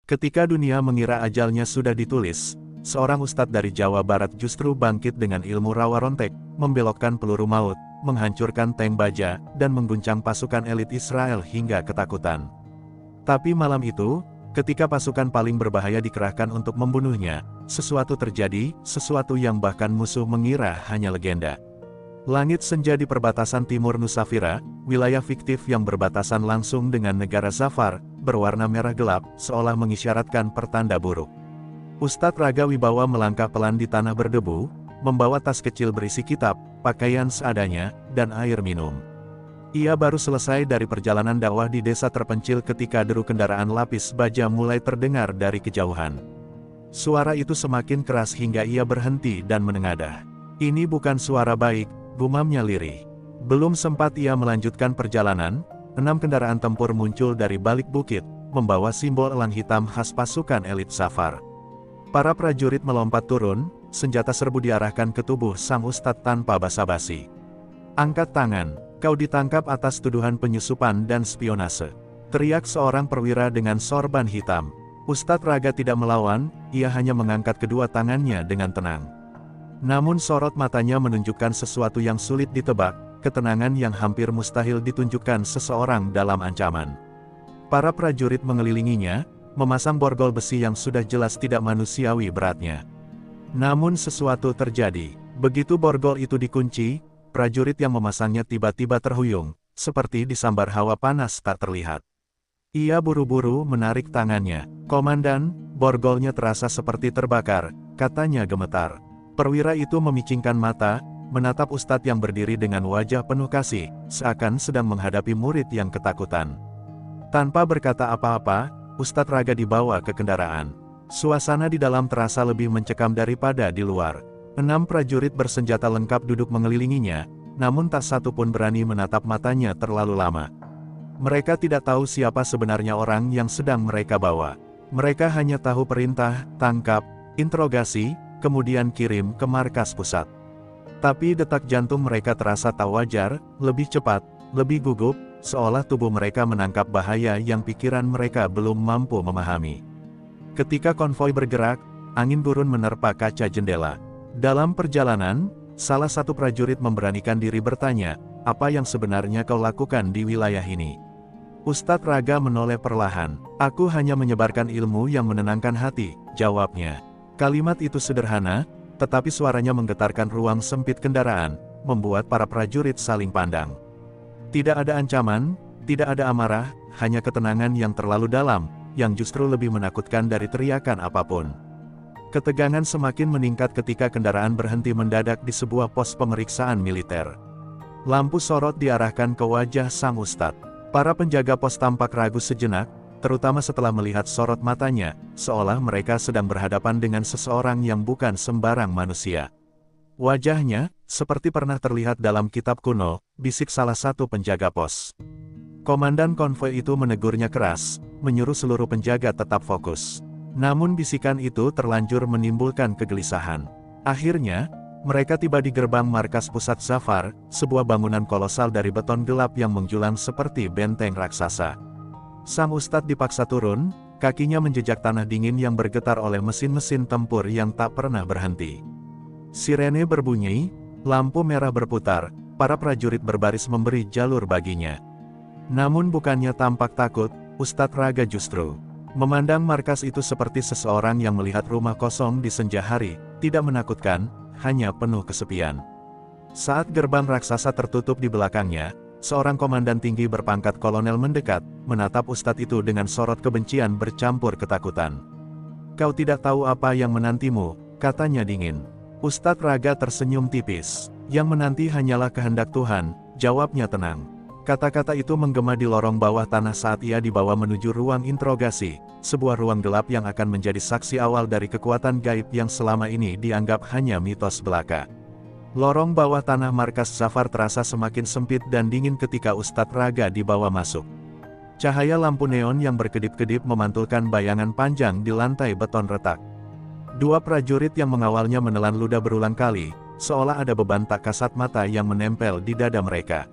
Ketika dunia mengira ajalnya sudah ditulis, seorang ustadz dari Jawa Barat justru bangkit dengan ilmu rawa rontek, membelokkan peluru maut, menghancurkan tank baja, dan mengguncang pasukan elit Israel hingga ketakutan. Tapi malam itu, ketika pasukan paling berbahaya dikerahkan untuk membunuhnya, sesuatu terjadi, sesuatu yang bahkan musuh mengira hanya legenda. Langit senja di perbatasan timur Nusafira, wilayah fiktif yang berbatasan langsung dengan negara Zafar, berwarna merah gelap, seolah mengisyaratkan pertanda buruk. Ustadz Raga Wibawa melangkah pelan di tanah berdebu, membawa tas kecil berisi kitab, pakaian seadanya, dan air minum. Ia baru selesai dari perjalanan dakwah di desa terpencil ketika deru kendaraan lapis baja mulai terdengar dari kejauhan. Suara itu semakin keras hingga ia berhenti dan menengadah. Ini bukan suara baik, gumamnya lirih. Belum sempat ia melanjutkan perjalanan, 6 kendaraan tempur muncul dari balik bukit, membawa simbol elang hitam khas pasukan elit Zafar. Para prajurit melompat turun, senjata serbu diarahkan ke tubuh sang ustadz tanpa basa-basi. "Angkat tangan, kau ditangkap atas tuduhan penyusupan dan spionase," teriak seorang perwira dengan sorban hitam. Ustadz Raga tidak melawan, ia hanya mengangkat kedua tangannya dengan tenang. Namun sorot matanya menunjukkan sesuatu yang sulit ditebak, ketenangan yang hampir mustahil ditunjukkan seseorang dalam ancaman. Para prajurit mengelilinginya, memasang borgol besi yang sudah jelas tidak manusiawi beratnya. Namun sesuatu terjadi. Begitu borgol itu dikunci, prajurit yang memasangnya tiba-tiba terhuyung, seperti disambar hawa panas tak terlihat. Ia buru-buru menarik tangannya. "Komandan, borgolnya terasa seperti terbakar," katanya gemetar. Perwira itu memicingkan mata, menatap ustadz yang berdiri dengan wajah penuh kasih, seakan sedang menghadapi murid yang ketakutan. Tanpa berkata apa-apa, Ustadz Raga dibawa ke kendaraan. Suasana di dalam terasa lebih mencekam daripada di luar. 6 prajurit bersenjata lengkap duduk mengelilinginya, namun tak satu pun berani menatap matanya terlalu lama. Mereka tidak tahu siapa sebenarnya orang yang sedang mereka bawa. Mereka hanya tahu perintah, tangkap, interogasi, kemudian kirim ke markas pusat. Tapi detak jantung mereka terasa tak wajar, lebih cepat, lebih gugup, seolah tubuh mereka menangkap bahaya yang pikiran mereka belum mampu memahami. Ketika konvoi bergerak, angin gurun menerpa kaca jendela. Dalam perjalanan, salah satu prajurit memberanikan diri bertanya, "Apa yang sebenarnya kau lakukan di wilayah ini?" Ustadz Raga menoleh perlahan. "Aku hanya menyebarkan ilmu yang menenangkan hati," jawabnya. Kalimat itu sederhana, tetapi suaranya menggetarkan ruang sempit kendaraan, membuat para prajurit saling pandang. Tidak ada ancaman, tidak ada amarah, hanya ketenangan yang terlalu dalam, yang justru lebih menakutkan dari teriakan apapun. Ketegangan semakin meningkat ketika kendaraan berhenti mendadak di sebuah pos pemeriksaan militer. Lampu sorot diarahkan ke wajah sang ustadz. Para penjaga pos tampak ragu sejenak, terutama setelah melihat sorot matanya, seolah mereka sedang berhadapan dengan seseorang yang bukan sembarang manusia. "Wajahnya, seperti pernah terlihat dalam kitab kuno," bisik salah satu penjaga pos. Komandan konvoi itu menegurnya keras, menyuruh seluruh penjaga tetap fokus. Namun bisikan itu terlanjur menimbulkan kegelisahan. Akhirnya, mereka tiba di gerbang markas pusat Zafar, sebuah bangunan kolosal dari beton gelap yang menjulang seperti benteng raksasa. Sang ustadz dipaksa turun, kakinya menjejak tanah dingin yang bergetar oleh mesin-mesin tempur yang tak pernah berhenti. Sirene berbunyi, lampu merah berputar, para prajurit berbaris memberi jalur baginya. Namun bukannya tampak takut, Ustadz Raga justru memandang markas itu seperti seseorang yang melihat rumah kosong di senja hari, tidak menakutkan, hanya penuh kesepian. Saat gerbang raksasa tertutup di belakangnya, seorang komandan tinggi berpangkat kolonel mendekat, menatap ustadz itu dengan sorot kebencian bercampur ketakutan. "Kau tidak tahu apa yang menantimu," katanya dingin. Ustadz Raga tersenyum tipis. "Yang menanti hanyalah kehendak Tuhan," jawabnya tenang. Kata-kata itu menggema di lorong bawah tanah saat ia dibawa menuju ruang interogasi, sebuah ruang gelap yang akan menjadi saksi awal dari kekuatan gaib yang selama ini dianggap hanya mitos belaka. Lorong bawah tanah markas Zafar terasa semakin sempit dan dingin ketika Ustadz Raga dibawa masuk. Cahaya lampu neon yang berkedip-kedip memantulkan bayangan panjang di lantai beton retak. 2 prajurit yang mengawalnya menelan ludah berulang kali, seolah ada beban tak kasat mata yang menempel di dada mereka.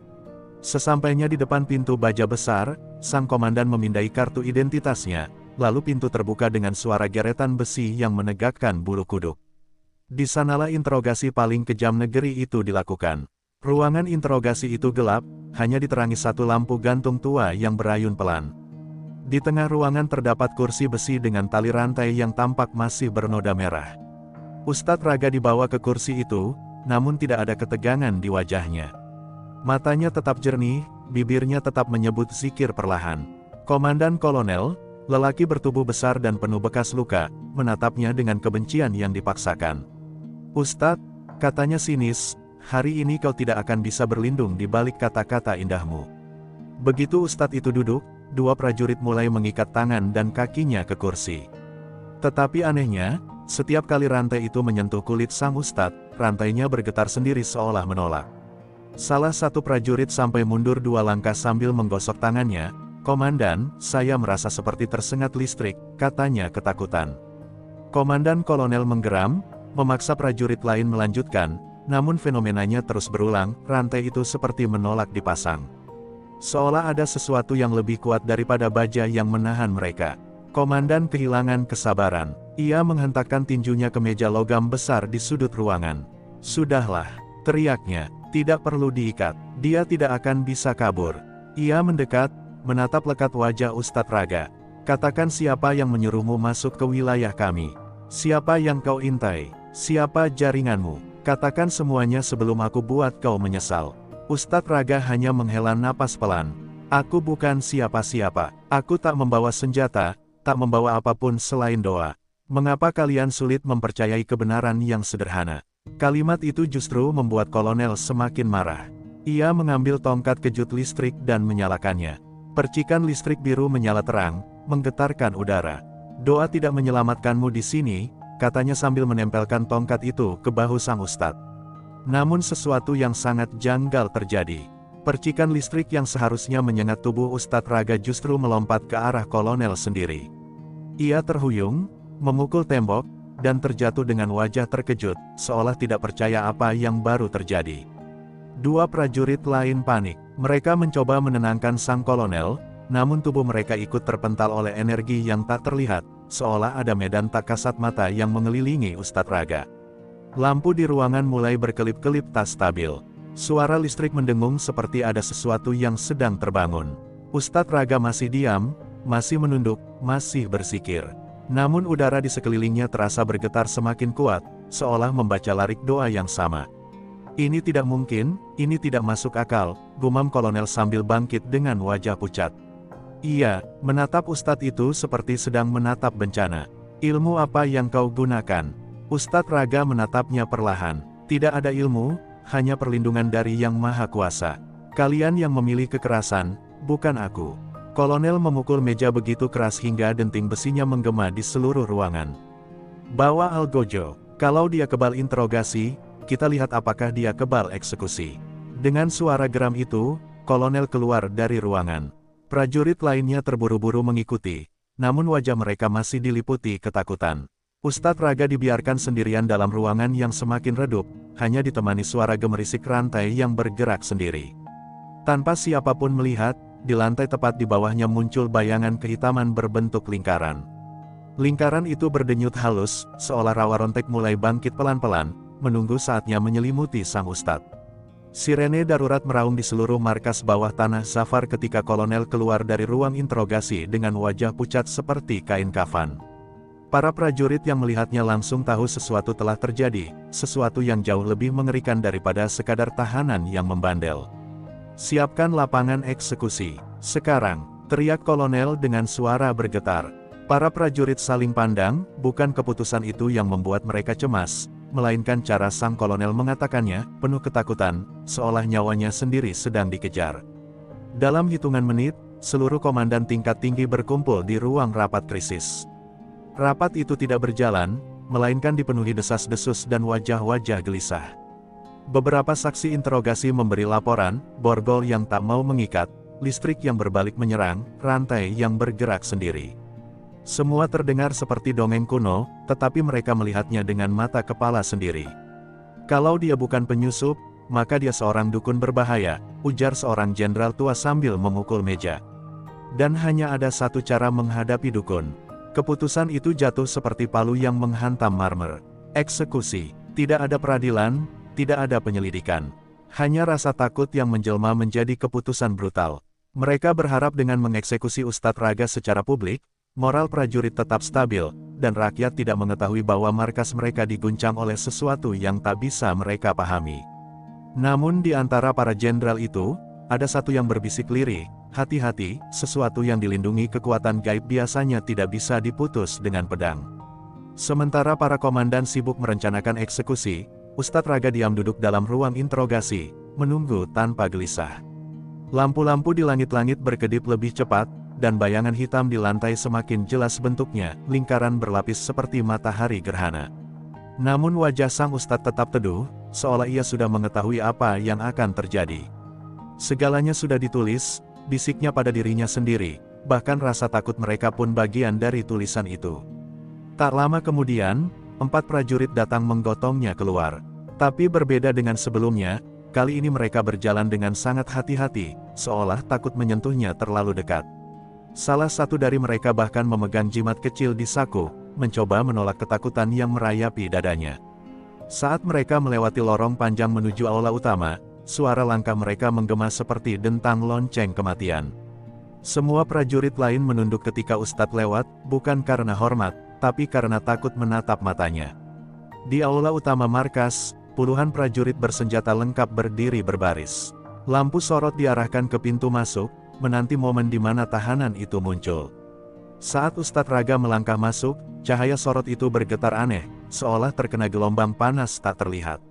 Sesampainya di depan pintu baja besar, sang komandan memindai kartu identitasnya, lalu pintu terbuka dengan suara geretan besi yang menegakkan bulu kuduk. Di sanalah interogasi paling kejam negeri itu dilakukan. Ruangan interogasi itu gelap, hanya diterangi satu lampu gantung tua yang berayun pelan. Di tengah ruangan terdapat kursi besi dengan tali rantai yang tampak masih bernoda merah. Ustadz Raga dibawa ke kursi itu, namun tidak ada ketegangan di wajahnya. Matanya tetap jernih, bibirnya tetap menyebut zikir perlahan. Komandan Kolonel, lelaki bertubuh besar dan penuh bekas luka, menatapnya dengan kebencian yang dipaksakan. "Ustadz," katanya sinis, "hari ini kau tidak akan bisa berlindung di balik kata-kata indahmu." Begitu Ustadz itu duduk, dua prajurit mulai mengikat tangan dan kakinya ke kursi. Tetapi anehnya, setiap kali rantai itu menyentuh kulit sang Ustadz, rantainya bergetar sendiri seolah menolak. Salah satu prajurit sampai mundur 2 langkah sambil menggosok tangannya. "Komandan, saya merasa seperti tersengat listrik," katanya ketakutan. Komandan Kolonel menggeram, memaksa prajurit lain melanjutkan, namun fenomenanya terus berulang, rantai itu seperti menolak dipasang. Seolah ada sesuatu yang lebih kuat daripada baja yang menahan mereka. Komandan kehilangan kesabaran. Ia menghentakkan tinjunya ke meja logam besar di sudut ruangan. "Sudahlah," teriaknya, "tidak perlu diikat. Dia tidak akan bisa kabur." Ia mendekat, menatap lekat wajah Ustadz Raga. "Katakan siapa yang menyuruhmu masuk ke wilayah kami? Siapa yang kau intai? Siapa jaringanmu? Katakan semuanya sebelum aku buat kau menyesal." Ustadz Raga hanya menghela napas pelan. "Aku bukan siapa-siapa. Aku tak membawa senjata, tak membawa apapun selain doa. Mengapa kalian sulit mempercayai kebenaran yang sederhana?" Kalimat itu justru membuat kolonel semakin marah. Ia mengambil tongkat kejut listrik dan menyalakannya. Percikan listrik biru menyala terang, menggetarkan udara. "Doa tidak menyelamatkanmu di sini," katanya sambil menempelkan tongkat itu ke bahu sang Ustadz. Namun sesuatu yang sangat janggal terjadi. Percikan listrik yang seharusnya menyengat tubuh Ustadz Raga justru melompat ke arah kolonel sendiri. Ia terhuyung, memukul tembok, dan terjatuh dengan wajah terkejut, seolah tidak percaya apa yang baru terjadi. Dua prajurit lain panik. Mereka mencoba menenangkan sang kolonel, namun tubuh mereka ikut terpental oleh energi yang tak terlihat, seolah ada medan tak kasat mata yang mengelilingi Ustadz Raga. Lampu di ruangan mulai berkelip-kelip tak stabil. Suara listrik mendengung seperti ada sesuatu yang sedang terbangun. Ustadz Raga masih diam, masih menunduk, masih bersikir. Namun udara di sekelilingnya terasa bergetar semakin kuat, seolah membaca larik doa yang sama. "Ini tidak mungkin, ini tidak masuk akal," gumam kolonel sambil bangkit dengan wajah pucat. Ia menatap Ustadz itu seperti sedang menatap bencana. "Ilmu apa yang kau gunakan?" Ustadz Raga menatapnya perlahan. "Tidak ada ilmu, hanya perlindungan dari Yang Maha Kuasa. Kalian yang memilih kekerasan, bukan aku." Kolonel memukul meja begitu keras hingga denting besinya menggema di seluruh ruangan. "Bawa Algojo. Kalau dia kebal interogasi, kita lihat apakah dia kebal eksekusi." Dengan suara geram itu, kolonel keluar dari ruangan. Prajurit lainnya terburu-buru mengikuti, namun wajah mereka masih diliputi ketakutan. Ustadz Raga dibiarkan sendirian dalam ruangan yang semakin redup, hanya ditemani suara gemerisik rantai yang bergerak sendiri. Tanpa siapapun melihat, di lantai tepat di bawahnya muncul bayangan kehitaman berbentuk lingkaran. Lingkaran itu berdenyut halus, seolah rawa rontek mulai bangkit pelan-pelan, menunggu saatnya menyelimuti sang Ustadz. Sirene darurat meraung di seluruh markas bawah tanah Zafar ketika kolonel keluar dari ruang interogasi dengan wajah pucat seperti kain kafan. Para prajurit yang melihatnya langsung tahu sesuatu telah terjadi, sesuatu yang jauh lebih mengerikan daripada sekadar tahanan yang membandel. "Siapkan lapangan eksekusi. Sekarang," teriak kolonel dengan suara bergetar. Para prajurit saling pandang, bukan keputusan itu yang membuat mereka cemas, melainkan cara sang kolonel mengatakannya, penuh ketakutan, seolah nyawanya sendiri sedang dikejar. Dalam hitungan menit, seluruh komandan tingkat tinggi berkumpul di ruang rapat krisis. Rapat itu tidak berjalan, melainkan dipenuhi desas-desus dan wajah-wajah gelisah. Beberapa saksi interogasi memberi laporan, borgol yang tak mau mengikat, listrik yang berbalik menyerang, rantai yang bergerak sendiri. Semua terdengar seperti dongeng kuno, tetapi mereka melihatnya dengan mata kepala sendiri. "Kalau dia bukan penyusup, maka dia seorang dukun berbahaya," ujar seorang jenderal tua sambil memukul meja. Dan hanya ada satu cara menghadapi dukun. Keputusan itu jatuh seperti palu yang menghantam marmer. Eksekusi. Tidak ada peradilan, tidak ada penyelidikan. Hanya rasa takut yang menjelma menjadi keputusan brutal. Mereka berharap dengan mengeksekusi Ustadz Raga secara publik, moral prajurit tetap stabil, dan rakyat tidak mengetahui bahwa markas mereka diguncang oleh sesuatu yang tak bisa mereka pahami. Namun di antara para jenderal itu, ada satu yang berbisik lirih, hati-hati, sesuatu yang dilindungi kekuatan gaib biasanya tidak bisa diputus dengan pedang. Sementara para komandan sibuk merencanakan eksekusi, Ustadz Raga diam duduk dalam ruang interogasi, menunggu tanpa gelisah. Lampu-lampu di langit-langit berkedip lebih cepat, dan bayangan hitam di lantai semakin jelas bentuknya, lingkaran berlapis seperti matahari gerhana. Namun wajah sang Ustadz tetap teduh, seolah ia sudah mengetahui apa yang akan terjadi. Segalanya sudah ditulis, bisiknya pada dirinya sendiri, bahkan rasa takut mereka pun bagian dari tulisan itu. Tak lama kemudian, 4 prajurit datang menggotongnya keluar. Tapi berbeda dengan sebelumnya, kali ini mereka berjalan dengan sangat hati-hati, seolah takut menyentuhnya terlalu dekat. Salah satu dari mereka bahkan memegang jimat kecil di saku, mencoba menolak ketakutan yang merayapi dadanya. Saat mereka melewati lorong panjang menuju aula utama, suara langkah mereka menggema seperti dentang lonceng kematian. Semua prajurit lain menunduk ketika Ustadz lewat, bukan karena hormat, tapi karena takut menatap matanya. Di aula utama markas, puluhan prajurit bersenjata lengkap berdiri berbaris. Lampu sorot diarahkan ke pintu masuk, menanti momen di mana tahanan itu muncul. Saat Ustadz Raga melangkah masuk, cahaya sorot itu bergetar aneh, seolah terkena gelombang panas tak terlihat.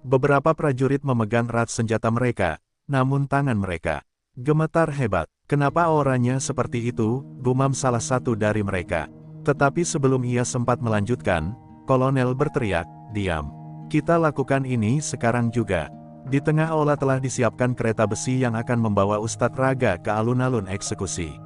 Beberapa prajurit memegang erat senjata mereka, namun tangan mereka gemetar hebat. "Kenapa auranya seperti itu?" gumam salah satu dari mereka. Tetapi sebelum ia sempat melanjutkan, kolonel berteriak, "Diam. Kita lakukan ini sekarang juga." Di tengah aula telah disiapkan kereta besi yang akan membawa Ustadz Raga ke alun-alun eksekusi.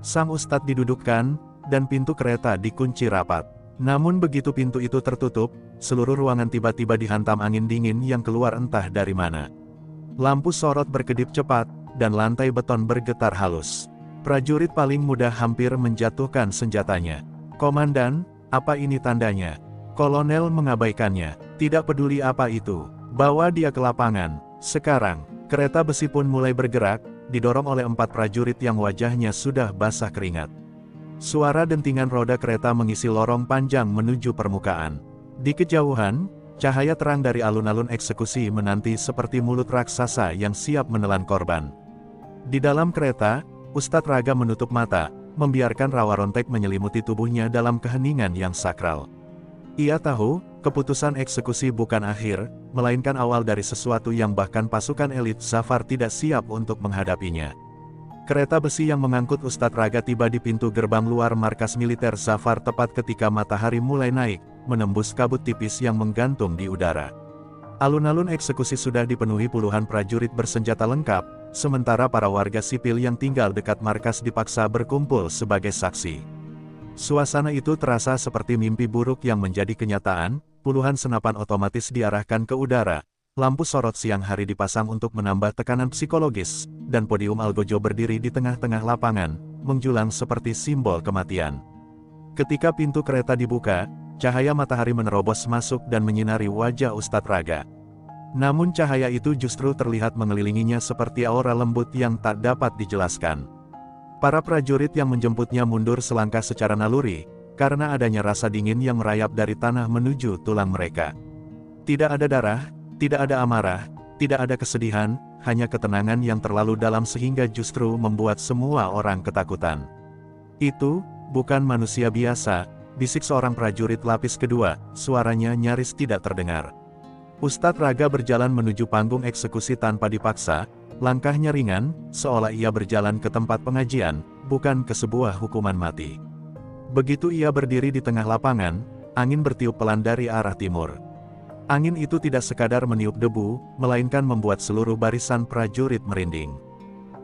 Sang Ustadz didudukkan, dan pintu kereta dikunci rapat. Namun begitu pintu itu tertutup, seluruh ruangan tiba-tiba dihantam angin dingin yang keluar entah dari mana. Lampu sorot berkedip cepat, dan lantai beton bergetar halus. Prajurit paling muda hampir menjatuhkan senjatanya. "Komandan, apa ini tandanya?" Kolonel mengabaikannya. "Tidak peduli apa itu. Bawa dia ke lapangan, sekarang." Kereta besi pun mulai bergerak, didorong oleh 4 prajurit yang wajahnya sudah basah keringat. Suara dentingan roda kereta mengisi lorong panjang menuju permukaan. Di kejauhan, cahaya terang dari alun-alun eksekusi menanti seperti mulut raksasa yang siap menelan korban. Di dalam kereta, Ustadz Raga menutup mata, membiarkan rawa rontek menyelimuti tubuhnya dalam keheningan yang sakral. Ia tahu, keputusan eksekusi bukan akhir, melainkan awal dari sesuatu yang bahkan pasukan elit Zafar tidak siap untuk menghadapinya. Kereta besi yang mengangkut Ustadz Raga tiba di pintu gerbang luar markas militer Zafar tepat ketika matahari mulai naik, menembus kabut tipis yang menggantung di udara. Alun-alun eksekusi sudah dipenuhi puluhan prajurit bersenjata lengkap, sementara para warga sipil yang tinggal dekat markas dipaksa berkumpul sebagai saksi. Suasana itu terasa seperti mimpi buruk yang menjadi kenyataan. Puluhan senapan otomatis diarahkan ke udara, lampu sorot siang hari dipasang untuk menambah tekanan psikologis, dan podium Algojo berdiri di tengah-tengah lapangan, menjulang seperti simbol kematian. Ketika pintu kereta dibuka, cahaya matahari menerobos masuk dan menyinari wajah Ustadz Raga. Namun cahaya itu justru terlihat mengelilinginya seperti aura lembut yang tak dapat dijelaskan. Para prajurit yang menjemputnya mundur selangkah secara naluri, karena adanya rasa dingin yang merayap dari tanah menuju tulang mereka. Tidak ada darah, tidak ada amarah, tidak ada kesedihan, hanya ketenangan yang terlalu dalam sehingga justru membuat semua orang ketakutan. "Itu, bukan manusia biasa," bisik seorang prajurit lapis kedua, suaranya nyaris tidak terdengar. Ustadz Raga berjalan menuju panggung eksekusi tanpa dipaksa, langkahnya ringan, seolah ia berjalan ke tempat pengajian, bukan ke sebuah hukuman mati. Begitu ia berdiri di tengah lapangan, angin bertiup pelan dari arah timur. Angin itu tidak sekadar meniup debu, melainkan membuat seluruh barisan prajurit merinding.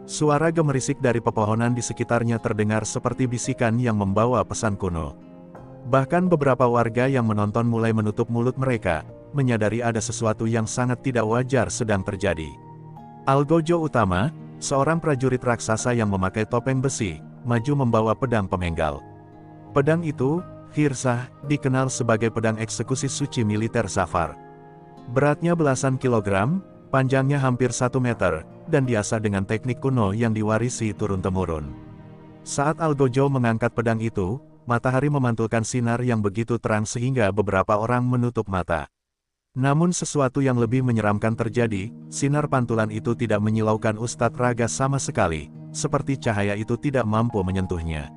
Suara gemerisik dari pepohonan di sekitarnya terdengar seperti bisikan yang membawa pesan kuno. Bahkan beberapa warga yang menonton mulai menutup mulut mereka, menyadari ada sesuatu yang sangat tidak wajar sedang terjadi. Algojo Utama, seorang prajurit raksasa yang memakai topeng besi, maju membawa pedang pemenggal. Pedang itu, Hirsah, dikenal sebagai pedang eksekusi suci militer Zafar. Beratnya belasan kilogram, panjangnya hampir 1 meter, dan diasah dengan teknik kuno yang diwarisi turun-temurun. Saat Algojo mengangkat pedang itu, matahari memantulkan sinar yang begitu terang sehingga beberapa orang menutup mata. Namun sesuatu yang lebih menyeramkan terjadi, sinar pantulan itu tidak menyilaukan Ustadz Raga sama sekali, seperti cahaya itu tidak mampu menyentuhnya.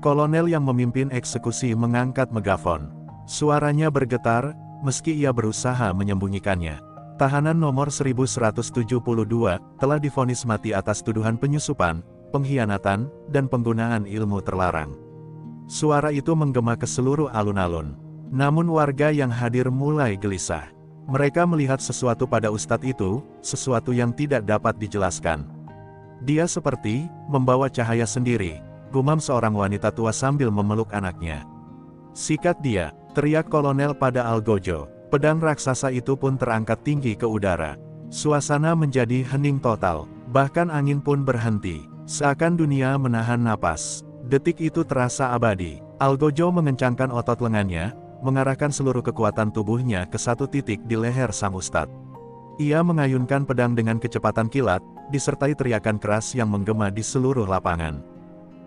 Kolonel yang memimpin eksekusi mengangkat megafon. Suaranya bergetar, meski ia berusaha menyembunyikannya. Tahanan nomor 1172, telah divonis mati atas tuduhan penyusupan, pengkhianatan, dan penggunaan ilmu terlarang. Suara itu menggema ke seluruh alun-alun. Namun warga yang hadir mulai gelisah. Mereka melihat sesuatu pada ustadz itu, sesuatu yang tidak dapat dijelaskan. Dia seperti membawa cahaya sendiri, gumam seorang wanita tua sambil memeluk anaknya. "Sikat dia!" teriak kolonel pada Algojo. Pedang raksasa itu pun terangkat tinggi ke udara. Suasana menjadi hening total, bahkan angin pun berhenti, seakan dunia menahan napas. Detik itu terasa abadi. Algojo mengencangkan otot lengannya, mengarahkan seluruh kekuatan tubuhnya ke satu titik di leher sang ustadz. Ia mengayunkan pedang dengan kecepatan kilat, disertai teriakan keras yang menggema di seluruh lapangan.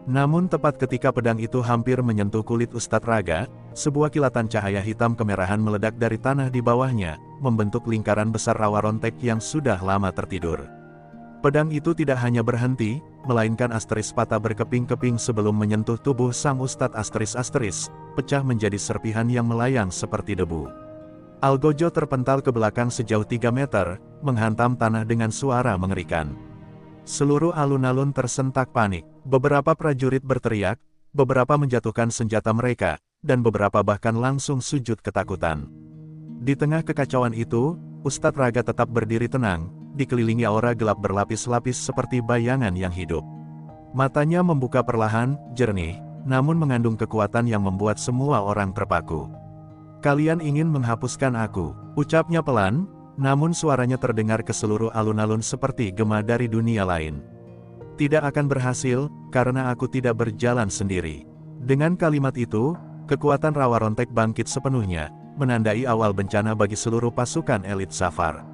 Namun tepat ketika pedang itu hampir menyentuh kulit Ustadz Raga, sebuah kilatan cahaya hitam kemerahan meledak dari tanah di bawahnya, membentuk lingkaran besar rawa rontek yang sudah lama tertidur. Pedang itu tidak hanya berhenti, melainkan asteris patah berkeping-keping sebelum menyentuh tubuh sang Ustadz. Asteris pecah menjadi serpihan yang melayang seperti debu. Algojo terpental ke belakang sejauh 3 meter, menghantam tanah dengan suara mengerikan. Seluruh alun-alun tersentak panik. Beberapa prajurit berteriak, beberapa menjatuhkan senjata mereka, dan beberapa bahkan langsung sujud ketakutan. Di tengah kekacauan itu, Ustadz Raga tetap berdiri tenang, dikelilingi aura gelap berlapis-lapis seperti bayangan yang hidup. Matanya membuka perlahan, jernih, namun mengandung kekuatan yang membuat semua orang terpaku. "Kalian ingin menghapuskan aku," ucapnya pelan, namun suaranya terdengar ke seluruh alun-alun seperti gema dari dunia lain. "Tidak akan berhasil, karena aku tidak berjalan sendiri." Dengan kalimat itu, kekuatan rawa rontek bangkit sepenuhnya, menandai awal bencana bagi seluruh pasukan elit Zafar.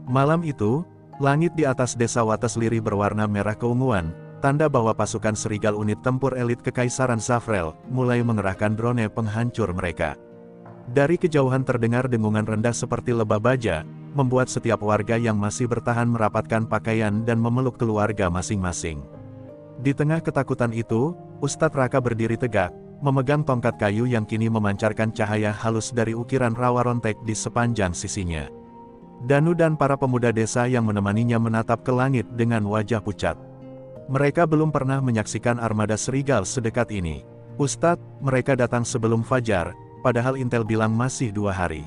Malam itu, langit di atas desa Wates Lirih berwarna merah keunguan, tanda bahwa pasukan Serigal unit tempur elit Kekaisaran Zafrel mulai mengerahkan drone penghancur mereka. Dari kejauhan terdengar dengungan rendah seperti lebah baja, membuat setiap warga yang masih bertahan merapatkan pakaian dan memeluk keluarga masing-masing. Di tengah ketakutan itu, Ustadz Raka berdiri tegak, memegang tongkat kayu yang kini memancarkan cahaya halus dari ukiran rawa rontek di sepanjang sisinya. Danu dan para pemuda desa yang menemaninya menatap ke langit dengan wajah pucat. Mereka belum pernah menyaksikan armada Serigal sedekat ini. "Ustadz, mereka datang sebelum fajar, padahal intel bilang masih 2 hari.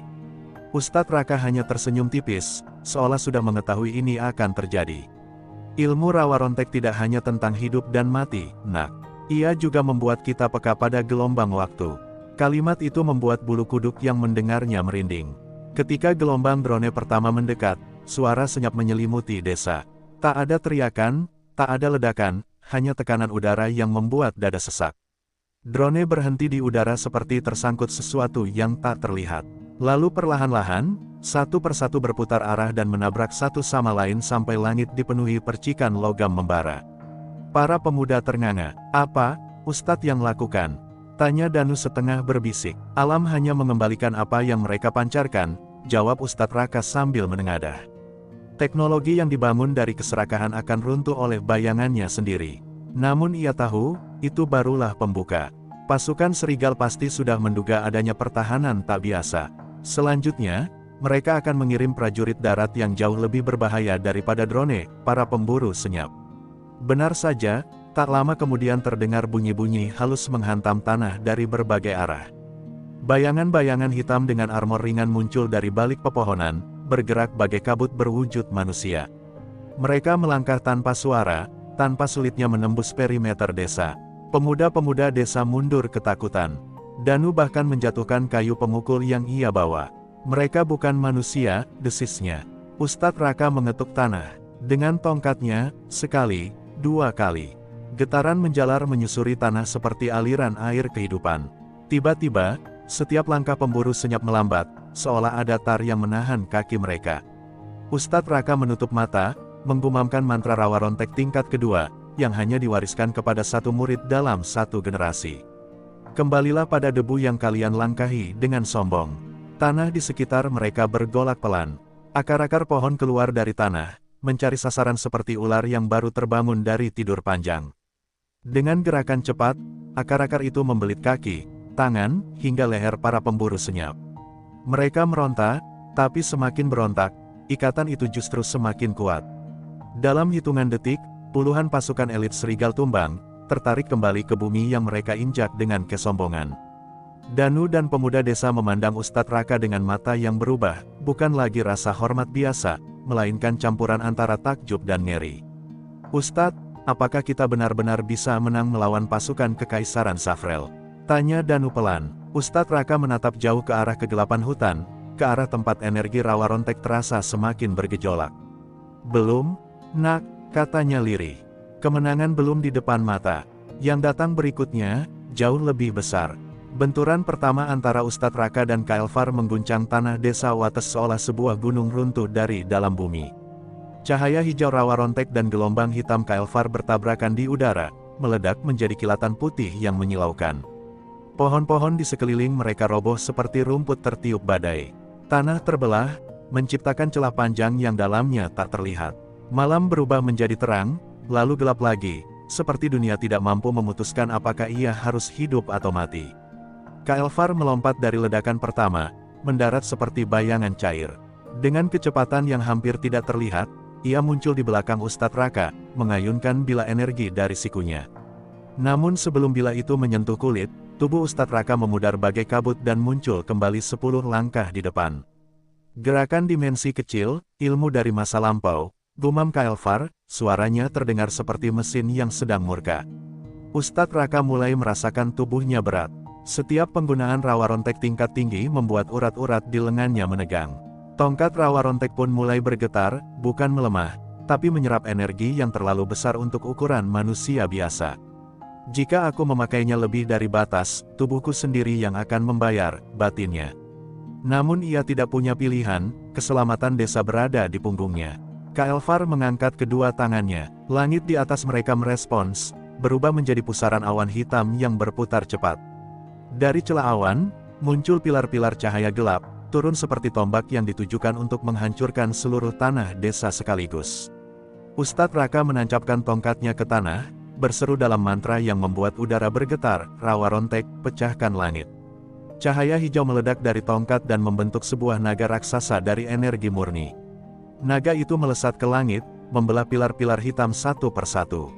Ustadz Raka hanya tersenyum tipis, seolah sudah mengetahui ini akan terjadi. "Ilmu rawa rontek tidak hanya tentang hidup dan mati, nak. Ia juga membuat kita peka pada gelombang waktu." Kalimat itu membuat bulu kuduk yang mendengarnya merinding. Ketika gelombang drone pertama mendekat, suara senyap menyelimuti desa. Tak ada teriakan, tak ada ledakan, hanya tekanan udara yang membuat dada sesak. Drone berhenti di udara seperti tersangkut sesuatu yang tak terlihat. Lalu perlahan-lahan, satu persatu berputar arah dan menabrak satu sama lain sampai langit dipenuhi percikan logam membara. Para pemuda ternganga. "Apa, Ustadz yang lakukan?" tanya Danu setengah berbisik. "Alam hanya mengembalikan apa yang mereka pancarkan," jawab Ustadz Raka sambil menengadah. "Teknologi yang dibangun dari keserakahan akan runtuh oleh bayangannya sendiri. Namun ia tahu, itu barulah pembuka. Pasukan Serigal pasti sudah menduga adanya pertahanan tak biasa. Selanjutnya, mereka akan mengirim prajurit darat yang jauh lebih berbahaya daripada drone, para pemburu senyap." Benar saja, tak lama kemudian terdengar bunyi-bunyi halus menghantam tanah dari berbagai arah. Bayangan-bayangan hitam dengan armor ringan muncul dari balik pepohonan, bergerak bagai kabut berwujud manusia. Mereka melangkah tanpa suara, tanpa sulitnya menembus perimeter desa. Pemuda-pemuda desa mundur ketakutan. Danu bahkan menjatuhkan kayu pemukul yang ia bawa. "Mereka bukan manusia," desisnya. Ustadz Raka mengetuk tanah. Dengan tongkatnya, sekali, dua kali. Getaran menjalar menyusuri tanah seperti aliran air kehidupan. Tiba-tiba, setiap langkah pemburu senyap melambat, seolah ada tar yang menahan kaki mereka. Ustadz Raka menutup mata, menggumamkan mantra rawa rontek tingkat kedua, yang hanya diwariskan kepada satu murid dalam satu generasi. Kembalilah pada debu yang kalian langkahi dengan sombong. Tanah di sekitar mereka bergolak pelan. Akar-akar pohon keluar dari tanah, mencari sasaran seperti ular yang baru terbangun dari tidur panjang. Dengan gerakan cepat, akar-akar itu membelit kaki, tangan, hingga leher para pemburu senyap. Mereka meronta, tapi semakin berontak, ikatan itu justru semakin kuat. Dalam hitungan detik, puluhan pasukan elit Serigal tumbang, tertarik kembali ke bumi yang mereka injak dengan kesombongan. Danu dan pemuda desa memandang Ustadz Raka dengan mata yang berubah, bukan lagi rasa hormat biasa, melainkan campuran antara takjub dan ngeri. "Ustadz, apakah kita benar-benar bisa menang melawan pasukan Kekaisaran Safrel?" tanya Danu pelan. Ustadz Raka menatap jauh ke arah kegelapan hutan, ke arah tempat energi rawa rontek terasa semakin bergejolak. "Belum, nak," katanya lirih. "Kemenangan belum di depan mata. Yang datang berikutnya, jauh lebih besar." Benturan pertama antara Ustadz Raka dan Kael'far mengguncang tanah desa Wates seolah sebuah gunung runtuh dari dalam bumi. Cahaya hijau rawa rontek dan gelombang hitam Kael'far bertabrakan di udara, meledak menjadi kilatan putih yang menyilaukan. Pohon-pohon di sekeliling mereka roboh seperti rumput tertiup badai. Tanah terbelah, menciptakan celah panjang yang dalamnya tak terlihat. Malam berubah menjadi terang, lalu gelap lagi, seperti dunia tidak mampu memutuskan apakah ia harus hidup atau mati. Kael'far melompat dari ledakan pertama, mendarat seperti bayangan cair. Dengan kecepatan yang hampir tidak terlihat, ia muncul di belakang Ustadz Raka, mengayunkan bila energi dari sikunya. Namun sebelum bila itu menyentuh kulit, tubuh Ustadz Raka memudar bagai kabut dan muncul kembali 10 langkah di depan. "Gerakan dimensi kecil, ilmu dari masa lampau," gumam Kael'far, suaranya terdengar seperti mesin yang sedang murka. Ustadz Raka mulai merasakan tubuhnya berat. Setiap penggunaan rawa rontek tingkat tinggi membuat urat-urat di lengannya menegang. Tongkat rawa rontek pun mulai bergetar, bukan melemah, tapi menyerap energi yang terlalu besar untuk ukuran manusia biasa. "Jika aku memakainya lebih dari batas, tubuhku sendiri yang akan membayar," batinnya. Namun ia tidak punya pilihan, keselamatan desa berada di punggungnya. Kael'far mengangkat kedua tangannya, langit di atas mereka merespons, berubah menjadi pusaran awan hitam yang berputar cepat. Dari celah awan, muncul pilar-pilar cahaya gelap, turun seperti tombak yang ditujukan untuk menghancurkan seluruh tanah desa sekaligus. Ustadz Raka menancapkan tongkatnya ke tanah, berseru dalam mantra yang membuat udara bergetar, "Rawa rontek, pecahkan langit." Cahaya hijau meledak dari tongkat dan membentuk sebuah naga raksasa dari energi murni. Naga itu melesat ke langit, membelah pilar-pilar hitam satu persatu.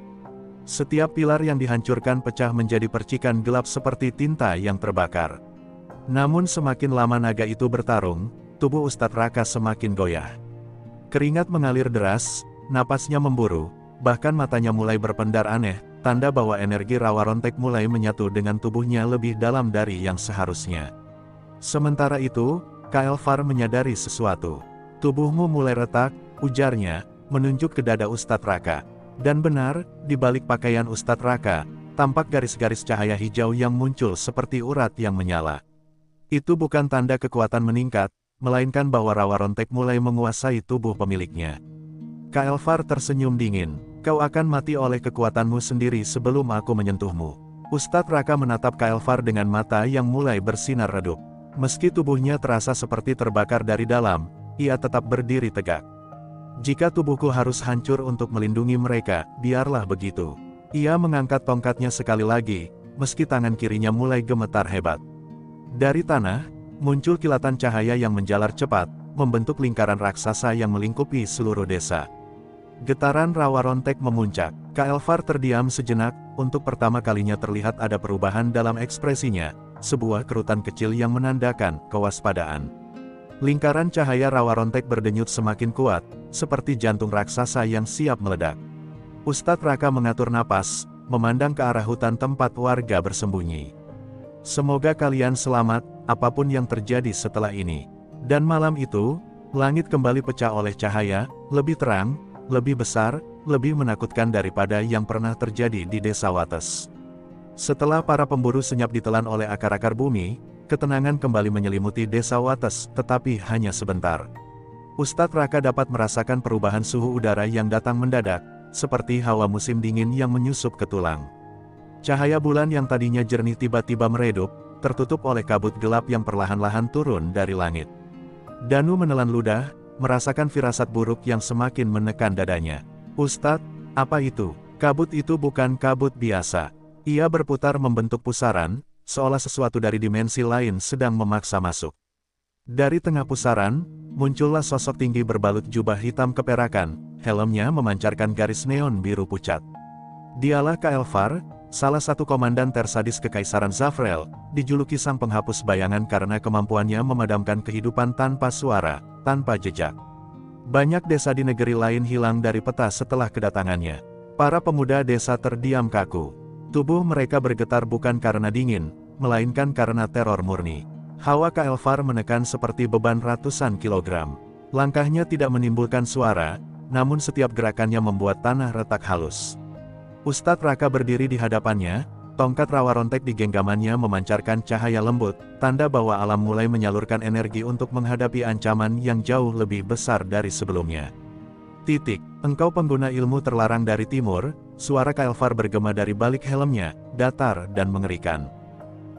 Setiap pilar yang dihancurkan pecah menjadi percikan gelap seperti tinta yang terbakar. Namun semakin lama naga itu bertarung, tubuh Ustadz Raka semakin goyah. Keringat mengalir deras, napasnya memburu, bahkan matanya mulai berpendar aneh, tanda bahwa energi rawa rontek mulai menyatu dengan tubuhnya lebih dalam dari yang seharusnya. Sementara itu, Kael'far menyadari sesuatu. "Tubuhmu mulai retak," ujarnya, menunjuk ke dada Ustadz Raka. Dan benar, di balik pakaian Ustadz Raka, tampak garis-garis cahaya hijau yang muncul seperti urat yang menyala. Itu bukan tanda kekuatan meningkat, melainkan bahwa rawa rontek mulai menguasai tubuh pemiliknya. Kael'far tersenyum dingin, "Kau akan mati oleh kekuatanmu sendiri sebelum aku menyentuhmu." Ustadz Raka menatap Kael'far dengan mata yang mulai bersinar redup. Meski tubuhnya terasa seperti terbakar dari dalam, ia tetap berdiri tegak. "Jika tubuhku harus hancur untuk melindungi mereka, biarlah begitu." Ia mengangkat tongkatnya sekali lagi, meski tangan kirinya mulai gemetar hebat. Dari tanah, muncul kilatan cahaya yang menjalar cepat, membentuk lingkaran raksasa yang melingkupi seluruh desa. Getaran rawa rontek memuncak. Kael'far terdiam sejenak, untuk pertama kalinya terlihat ada perubahan dalam ekspresinya, sebuah kerutan kecil yang menandakan kewaspadaan. Lingkaran cahaya rawa rontek berdenyut semakin kuat, seperti jantung raksasa yang siap meledak. Ustadz Raka mengatur napas, memandang ke arah hutan tempat warga bersembunyi. "Semoga kalian selamat, apapun yang terjadi setelah ini." Dan malam itu, langit kembali pecah oleh cahaya, lebih terang, lebih besar, lebih menakutkan daripada yang pernah terjadi di Desa Wates. Setelah para pemburu senyap ditelan oleh akar-akar bumi, ketenangan kembali menyelimuti Desa Wates, tetapi hanya sebentar. Ustadz Raka dapat merasakan perubahan suhu udara yang datang mendadak, seperti hawa musim dingin yang menyusup ke tulang. Cahaya bulan yang tadinya jernih tiba-tiba meredup, tertutup oleh kabut gelap yang perlahan-lahan turun dari langit. Danu menelan ludah, merasakan firasat buruk yang semakin menekan dadanya. Ustadz, apa itu? Kabut itu bukan kabut biasa. Ia berputar membentuk pusaran, seolah sesuatu dari dimensi lain sedang memaksa masuk. Dari tengah pusaran, muncullah sosok tinggi berbalut jubah hitam keperakan, helmnya memancarkan garis neon biru pucat. Dialah Kael'thar, salah satu komandan tersadis Kekaisaran Zafrel, dijuluki sang penghapus bayangan karena kemampuannya memadamkan kehidupan tanpa suara, tanpa jejak. Banyak desa di negeri lain hilang dari peta setelah kedatangannya. Para pemuda desa terdiam kaku. Tubuh mereka bergetar bukan karena dingin, melainkan karena teror murni. Hawa Kael'thar menekan seperti beban ratusan kilogram. Langkahnya tidak menimbulkan suara, namun setiap gerakannya membuat tanah retak halus. Ustadz Raka berdiri di hadapannya, tongkat rawa rontek di genggamannya memancarkan cahaya lembut, tanda bahwa alam mulai menyalurkan energi untuk menghadapi ancaman yang jauh lebih besar dari sebelumnya. Titik, engkau pengguna ilmu terlarang dari timur, suara Kael'thar bergema dari balik helmnya, datar dan mengerikan.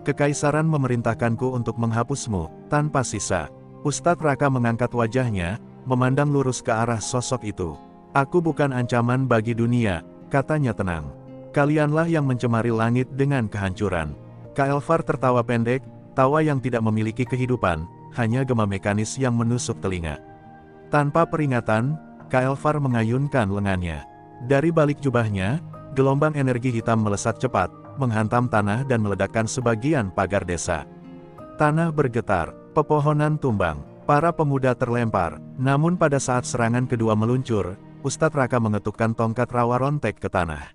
Kekaisaran memerintahkanku untuk menghapusmu, tanpa sisa. Ustadz Raka mengangkat wajahnya, memandang lurus ke arah sosok itu. Aku bukan ancaman bagi dunia, katanya tenang. Kalianlah yang mencemari langit dengan kehancuran. Kael'thar tertawa pendek, tawa yang tidak memiliki kehidupan, hanya gema mekanis yang menusuk telinga. Tanpa peringatan, Kael'thar mengayunkan lengannya. Dari balik jubahnya, gelombang energi hitam melesat cepat, menghantam tanah dan meledakkan sebagian pagar desa. Tanah bergetar, pepohonan tumbang, para pemuda terlempar, namun pada saat serangan kedua meluncur, Ustadz Raka mengetukkan tongkat rawa rontek ke tanah.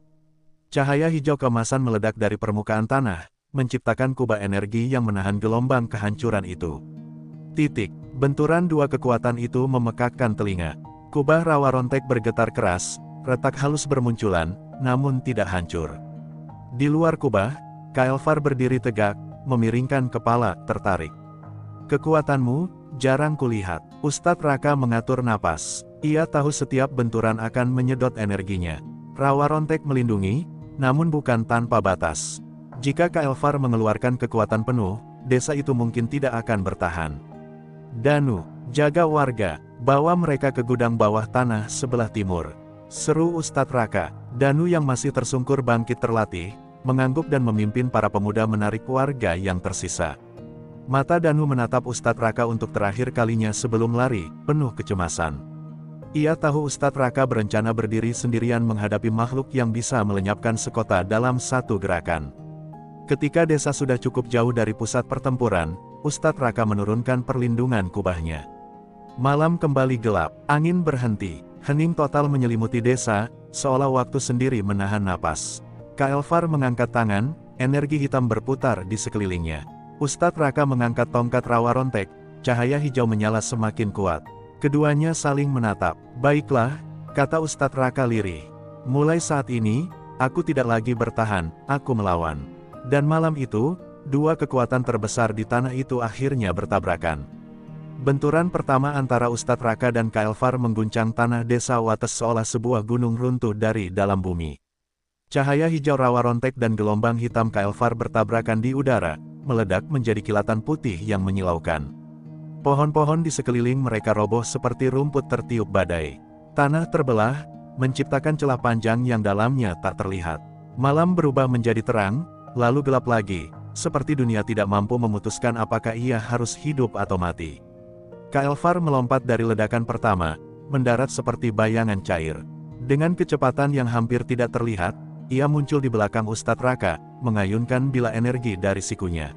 Cahaya hijau keemasan meledak dari permukaan tanah, menciptakan kubah energi yang menahan gelombang kehancuran itu. Titik, benturan dua kekuatan itu memekakkan telinga. Kubah rawa rontek bergetar keras, retak halus bermunculan, namun tidak hancur. Di luar kubah, Kael'thar berdiri tegak, memiringkan kepala, tertarik. Kekuatanmu, jarang kulihat. Ustadz Raka mengatur napas. Ia tahu setiap benturan akan menyedot energinya. Rawa rontek melindungi, namun bukan tanpa batas. Jika Kael'thar mengeluarkan kekuatan penuh, desa itu mungkin tidak akan bertahan. Danu, jaga warga, bawa mereka ke gudang bawah tanah sebelah timur. Seru Ustadz Raka. Danu yang masih tersungkur bangkit terlatih, mengangguk dan memimpin para pemuda menarik warga yang tersisa. Mata Danu menatap Ustadz Raka untuk terakhir kalinya sebelum lari, penuh kecemasan. Ia tahu Ustadz Raka berencana berdiri sendirian menghadapi makhluk yang bisa melenyapkan sekota dalam satu gerakan. Ketika desa sudah cukup jauh dari pusat pertempuran, Ustadz Raka menurunkan perlindungan kubahnya. Malam kembali gelap, angin berhenti, hening total menyelimuti desa, seolah waktu sendiri menahan napas. Kael'thar mengangkat tangan, energi hitam berputar di sekelilingnya. Ustadz Raka mengangkat tongkat rawa rontek, cahaya hijau menyala semakin kuat. Keduanya saling menatap. Baiklah, kata Ustadz Raka lirih. Mulai saat ini, aku tidak lagi bertahan, aku melawan. Dan malam itu, dua kekuatan terbesar di tanah itu akhirnya bertabrakan. Benturan pertama antara Ustadz Raka dan Kael'thar mengguncang tanah desa Wates seolah sebuah gunung runtuh dari dalam bumi. Cahaya hijau rawa rontek dan gelombang hitam Kael'thar bertabrakan di udara, meledak menjadi kilatan putih yang menyilaukan. Pohon-pohon di sekeliling mereka roboh seperti rumput tertiup badai. Tanah terbelah, menciptakan celah panjang yang dalamnya tak terlihat. Malam berubah menjadi terang, lalu gelap lagi, seperti dunia tidak mampu memutuskan apakah ia harus hidup atau mati. Kael'thar melompat dari ledakan pertama, mendarat seperti bayangan cair. Dengan kecepatan yang hampir tidak terlihat, ia muncul di belakang Ustadz Raka, mengayunkan bila energi dari sikunya.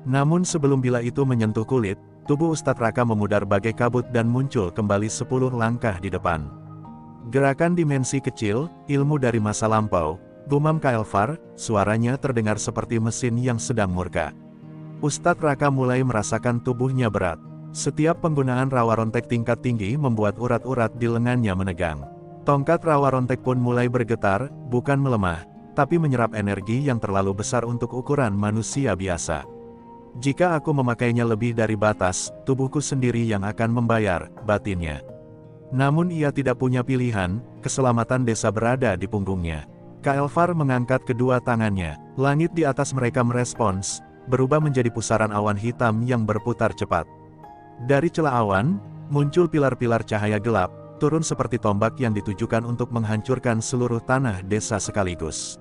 Namun sebelum bila itu menyentuh kulit, tubuh Ustadz Raka memudar bagai kabut dan muncul kembali 10 langkah di depan. Gerakan dimensi kecil, ilmu dari masa lampau, gumam Kael'thar, suaranya terdengar seperti mesin yang sedang murka. Ustadz Raka mulai merasakan tubuhnya berat. Setiap penggunaan rawa rontek tingkat tinggi membuat urat-urat di lengannya menegang. Tongkat rawa rontek pun mulai bergetar, bukan melemah, tapi menyerap energi yang terlalu besar untuk ukuran manusia biasa. Jika aku memakainya lebih dari batas, tubuhku sendiri yang akan membayar, batinnya. Namun ia tidak punya pilihan, keselamatan desa berada di punggungnya. Kael'thar mengangkat kedua tangannya, langit di atas mereka merespons, berubah menjadi pusaran awan hitam yang berputar cepat. Dari celah awan, muncul pilar-pilar cahaya gelap, turun seperti tombak yang ditujukan untuk menghancurkan seluruh tanah desa sekaligus.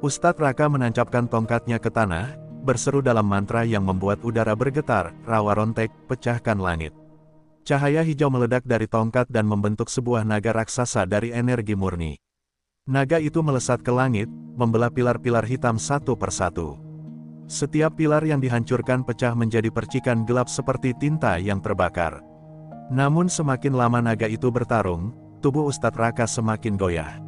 Ustadz Raka menancapkan tongkatnya ke tanah, berseru dalam mantra yang membuat udara bergetar, rawa rontek, pecahkan langit. Cahaya hijau meledak dari tongkat dan membentuk sebuah naga raksasa dari energi murni. Naga itu melesat ke langit, membelah pilar-pilar hitam satu persatu. Setiap pilar yang dihancurkan pecah menjadi percikan gelap seperti tinta yang terbakar. Namun semakin lama naga itu bertarung, tubuh Ustadz Raka semakin goyah.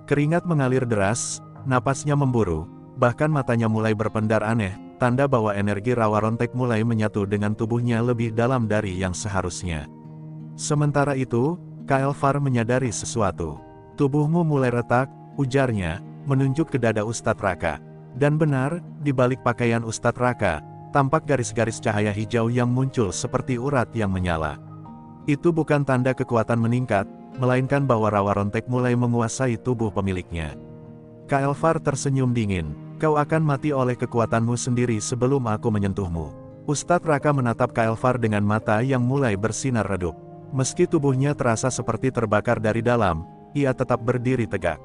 Keringat mengalir deras, napasnya memburu, bahkan matanya mulai berpendar aneh, tanda bahwa energi rawa rontek mulai menyatu dengan tubuhnya lebih dalam dari yang seharusnya. Sementara itu, Kael'thar menyadari sesuatu. Tubuhmu mulai retak, ujarnya, menunjuk ke dada Ustadz Raka. Dan benar, di balik pakaian Ustadz Raka, tampak garis-garis cahaya hijau yang muncul seperti urat yang menyala. Itu bukan tanda kekuatan meningkat, melainkan bahwa rawa rontek mulai menguasai tubuh pemiliknya. Kael'thar tersenyum dingin. Kau akan mati oleh kekuatanmu sendiri sebelum aku menyentuhmu. Ustadz Raka menatap Kael'thar dengan mata yang mulai bersinar redup. Meski tubuhnya terasa seperti terbakar dari dalam, ia tetap berdiri tegak.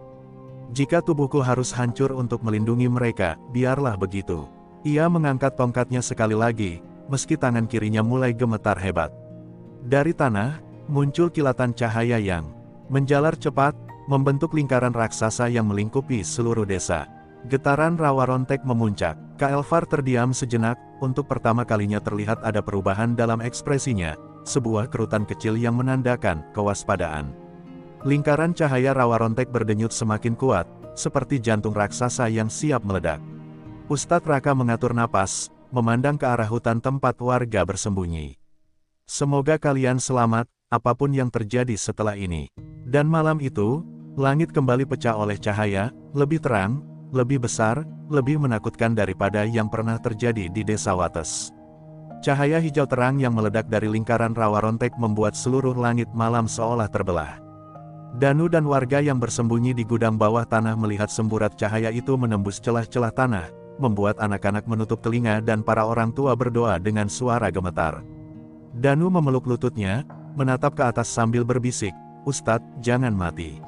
Jika tubuhku harus hancur untuk melindungi mereka, biarlah begitu. Ia mengangkat tongkatnya sekali lagi, meski tangan kirinya mulai gemetar hebat. Dari tanah, muncul kilatan cahaya yang menjalar cepat, membentuk lingkaran raksasa yang melingkupi seluruh desa. Getaran rawa rontek memuncak. Kael'thar terdiam sejenak, untuk pertama kalinya terlihat ada perubahan dalam ekspresinya, sebuah kerutan kecil yang menandakan kewaspadaan. Lingkaran cahaya rawa rontek berdenyut semakin kuat, seperti jantung raksasa yang siap meledak. Ustadz Raka mengatur napas, memandang ke arah hutan tempat warga bersembunyi. Semoga kalian selamat, apapun yang terjadi setelah ini. Dan malam itu, langit kembali pecah oleh cahaya, lebih terang, lebih besar, lebih menakutkan daripada yang pernah terjadi di desa Wates. Cahaya hijau terang yang meledak dari lingkaran rawa rontek membuat seluruh langit malam seolah terbelah. Danu dan warga yang bersembunyi di gudang bawah tanah melihat semburat cahaya itu menembus celah-celah tanah, membuat anak-anak menutup telinga dan para orang tua berdoa dengan suara gemetar. Danu memeluk lututnya, menatap ke atas sambil berbisik, "Ustadz, jangan mati."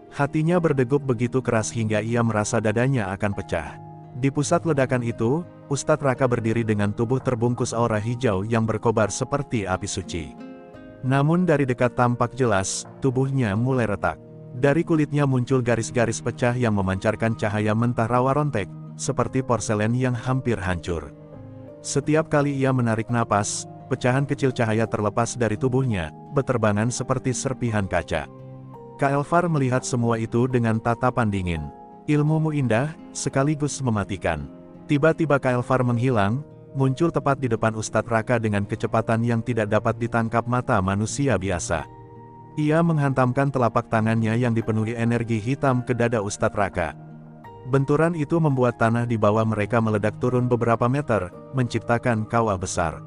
Hatinya berdegup begitu keras hingga ia merasa dadanya akan pecah. Di pusat ledakan itu, Ustadz Raka berdiri dengan tubuh terbungkus aura hijau yang berkobar seperti api suci. Namun dari dekat tampak jelas, tubuhnya mulai retak. Dari kulitnya muncul garis-garis pecah yang memancarkan cahaya mentah rawa rontek, seperti porselen yang hampir hancur. Setiap kali ia menarik napas, pecahan kecil cahaya terlepas dari tubuhnya, beterbangan seperti serpihan kaca. Kael'thar melihat semua itu dengan tatapan dingin. Ilmumu indah, sekaligus mematikan. Tiba-tiba Kael'thar menghilang, muncul tepat di depan Ustadz Raka dengan kecepatan yang tidak dapat ditangkap mata manusia biasa. Ia menghantamkan telapak tangannya yang dipenuhi energi hitam ke dada Ustadz Raka. Benturan itu membuat tanah di bawah mereka meledak turun beberapa meter, menciptakan kawah besar.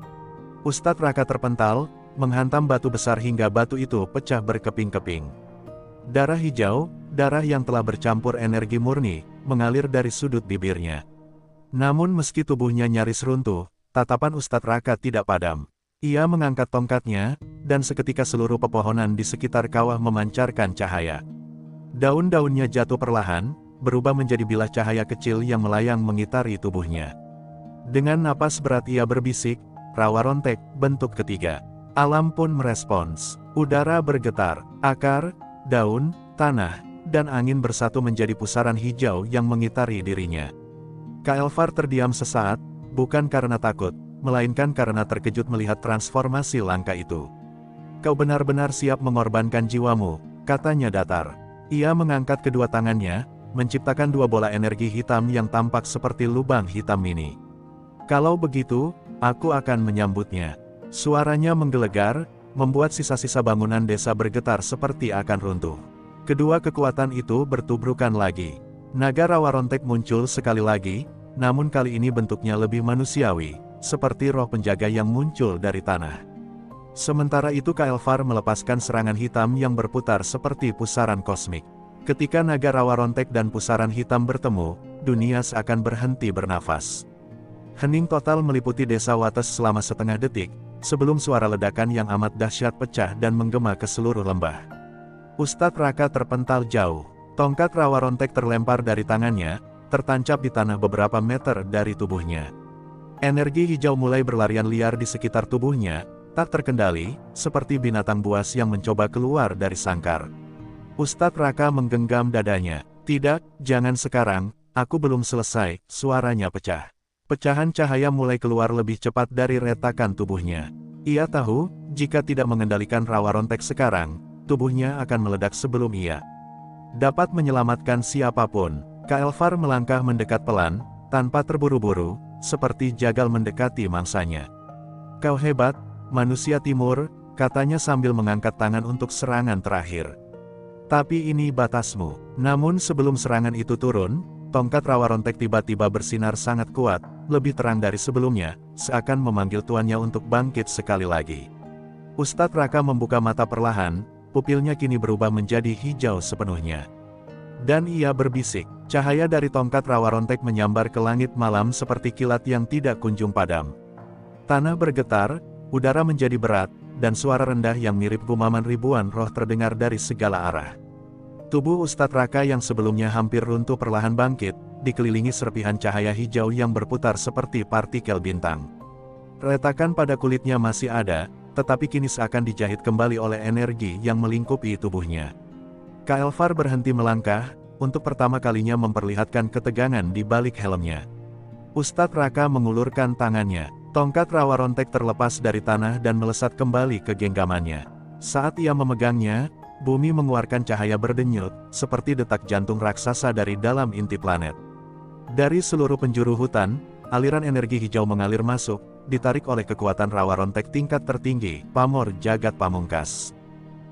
Ustadz Raka terpental, menghantam batu besar hingga batu itu pecah berkeping-keping. Darah hijau, darah yang telah bercampur energi murni, mengalir dari sudut bibirnya. Namun meski tubuhnya nyaris runtuh, tatapan Ustadz Raka tidak padam. Ia mengangkat tongkatnya, dan seketika seluruh pepohonan di sekitar kawah memancarkan cahaya. Daun-daunnya jatuh perlahan, berubah menjadi bilah cahaya kecil yang melayang mengitari tubuhnya. Dengan napas berat ia berbisik, "Rawa rontek, bentuk ketiga." Alam pun merespons. Udara bergetar, akar, daun, tanah, dan angin bersatu menjadi pusaran hijau yang mengitari dirinya. Kael'thar terdiam sesaat, bukan karena takut, melainkan karena terkejut melihat transformasi langka itu. "Kau benar-benar siap mengorbankan jiwamu," katanya datar. Ia mengangkat kedua tangannya, menciptakan dua bola energi hitam yang tampak seperti lubang hitam mini. "Kalau begitu, aku akan menyambutnya." Suaranya menggelegar, membuat sisa-sisa bangunan desa bergetar seperti akan runtuh. Kedua kekuatan itu bertubrukan lagi. Naga rawa rontek muncul sekali lagi, namun kali ini bentuknya lebih manusiawi, seperti roh penjaga yang muncul dari tanah. Sementara itu Kael'thar melepaskan serangan hitam yang berputar seperti pusaran kosmik. Ketika naga rawa rontek dan pusaran hitam bertemu, dunia seakan berhenti bernafas. Hening total meliputi desa Wates selama setengah detik, sebelum suara ledakan yang amat dahsyat pecah dan menggema ke seluruh lembah. Ustadz Raka terpental jauh. Tongkat rawa rontek terlempar dari tangannya, tertancap di tanah beberapa meter dari tubuhnya. Energi hijau mulai berlarian liar di sekitar tubuhnya, tak terkendali, seperti binatang buas yang mencoba keluar dari sangkar. Ustadz Raka menggenggam dadanya. Tidak, jangan sekarang, aku belum selesai, suaranya pecah. Pecahan cahaya mulai keluar lebih cepat dari retakan tubuhnya. Ia tahu, jika tidak mengendalikan rawa rontek sekarang, tubuhnya akan meledak sebelum ia dapat menyelamatkan siapapun. Kael'thar melangkah mendekat pelan, tanpa terburu-buru, seperti jagal mendekati mangsanya. Kau hebat, manusia timur, katanya sambil mengangkat tangan untuk serangan terakhir. Tapi ini batasmu. Namun sebelum serangan itu turun, tongkat rawa rontek tiba-tiba bersinar sangat kuat, lebih terang dari sebelumnya, seakan memanggil tuannya untuk bangkit sekali lagi. Ustadz Raka membuka mata perlahan, pupilnya kini berubah menjadi hijau sepenuhnya. Dan ia berbisik. Cahaya dari tongkat rawa rontek menyambar ke langit malam seperti kilat yang tidak kunjung padam. Tanah bergetar, udara menjadi berat, dan suara rendah yang mirip gumaman ribuan roh terdengar dari segala arah. Tubuh Ustadz Raka yang sebelumnya hampir runtuh perlahan bangkit, dikelilingi serpihan cahaya hijau yang berputar seperti partikel bintang. Retakan pada kulitnya masih ada, tetapi kini seakan dijahit kembali oleh energi yang melingkupi tubuhnya. Kael'thar berhenti melangkah, untuk pertama kalinya memperlihatkan ketegangan di balik helmnya. Ustadz Raka mengulurkan tangannya, tongkat rawa rontek terlepas dari tanah dan melesat kembali ke genggamannya. Saat ia memegangnya, bumi mengeluarkan cahaya berdenyut, seperti detak jantung raksasa dari dalam inti planet. Dari seluruh penjuru hutan, aliran energi hijau mengalir masuk, ditarik oleh kekuatan rawa rontek tingkat tertinggi, pamor jagat pamungkas.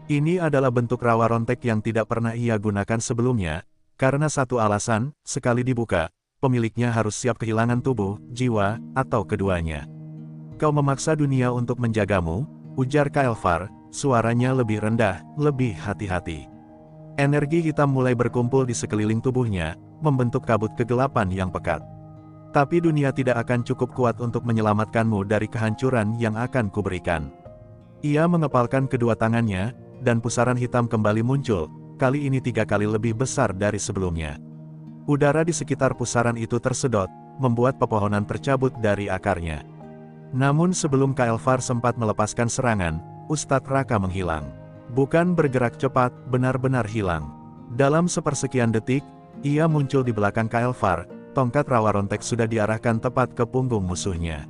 Ini adalah bentuk rawa rontek yang tidak pernah ia gunakan sebelumnya, karena satu alasan, sekali dibuka, pemiliknya harus siap kehilangan tubuh, jiwa, atau keduanya. Kau memaksa dunia untuk menjagamu, ujar Kael'thar, suaranya lebih rendah, lebih hati-hati. Energi hitam mulai berkumpul di sekeliling tubuhnya, membentuk kabut kegelapan yang pekat. Tapi dunia tidak akan cukup kuat untuk menyelamatkanmu dari kehancuran yang akan kuberikan. Ia mengepalkan kedua tangannya, dan pusaran hitam kembali muncul, kali ini 3 kali lebih besar dari sebelumnya. Udara di sekitar pusaran itu tersedot, membuat pepohonan tercabut dari akarnya. Namun sebelum Kael'thar sempat melepaskan serangan, Ustadz Raka menghilang. Bukan bergerak cepat, benar-benar hilang. Dalam sepersekian detik, ia muncul di belakang Kael'thar. Tongkat rawa rontek sudah diarahkan tepat ke punggung musuhnya.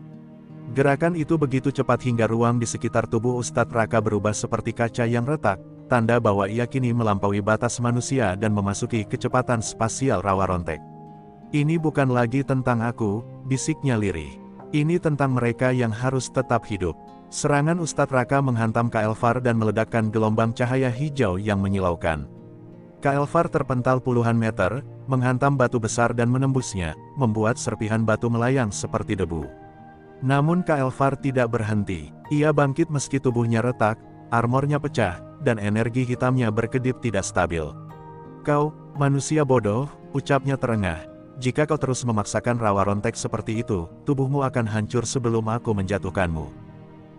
Gerakan itu begitu cepat hingga ruang di sekitar tubuh Ustadz Raka berubah seperti kaca yang retak, tanda bahwa ia kini melampaui batas manusia dan memasuki kecepatan spasial rawa rontek. Ini bukan lagi tentang aku, bisiknya lirih. Ini tentang mereka yang harus tetap hidup. Serangan Ustadz Raka menghantam Kael'thar dan meledakkan gelombang cahaya hijau yang menyilaukan. Kael'thar terpental puluhan meter, menghantam batu besar dan menembusnya, membuat serpihan batu melayang seperti debu. Namun Kael'thar tidak berhenti. Ia bangkit meski tubuhnya retak, armornya pecah, dan energi hitamnya berkedip tidak stabil. Kau, manusia bodoh, ucapnya terengah. Jika kau terus memaksakan rawa rontek seperti itu, tubuhmu akan hancur sebelum aku menjatuhkanmu.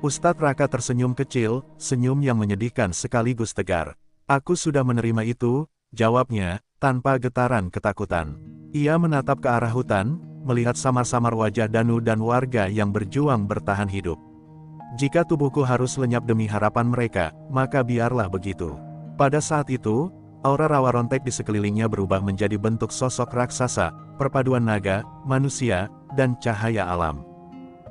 Ustadz Raka tersenyum kecil, senyum yang menyedihkan sekaligus tegar. Aku sudah menerima itu, jawabnya, tanpa getaran ketakutan. Ia menatap ke arah hutan, melihat samar-samar wajah Danu dan warga yang berjuang bertahan hidup. Jika tubuhku harus lenyap demi harapan mereka, maka biarlah begitu. Pada saat itu, aura rawa rontek di sekelilingnya berubah menjadi bentuk sosok raksasa, perpaduan naga, manusia, dan cahaya alam.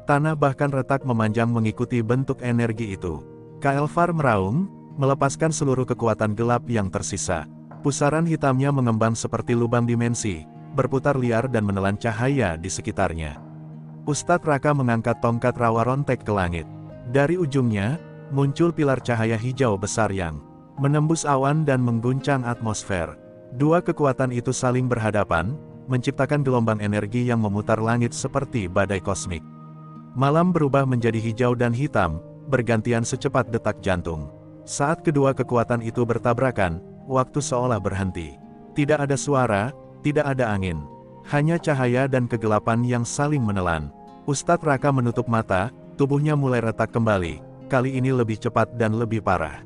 Tanah bahkan retak memanjang mengikuti bentuk energi itu. Kael'thar meraung, melepaskan seluruh kekuatan gelap yang tersisa. Pusaran hitamnya mengembang seperti lubang dimensi, berputar liar dan menelan cahaya di sekitarnya. Ustadz Raka mengangkat tongkat rawa rontek ke langit. Dari ujungnya, muncul pilar cahaya hijau besar yang menembus awan dan mengguncang atmosfer. Dua kekuatan itu saling berhadapan, menciptakan gelombang energi yang memutar langit seperti badai kosmik. Malam berubah menjadi hijau dan hitam, bergantian secepat detak jantung. Saat kedua kekuatan itu bertabrakan, waktu seolah berhenti. Tidak ada suara, tidak ada angin. Hanya cahaya dan kegelapan yang saling menelan. Ustadz Raka menutup mata, tubuhnya mulai retak kembali, kali ini lebih cepat dan lebih parah.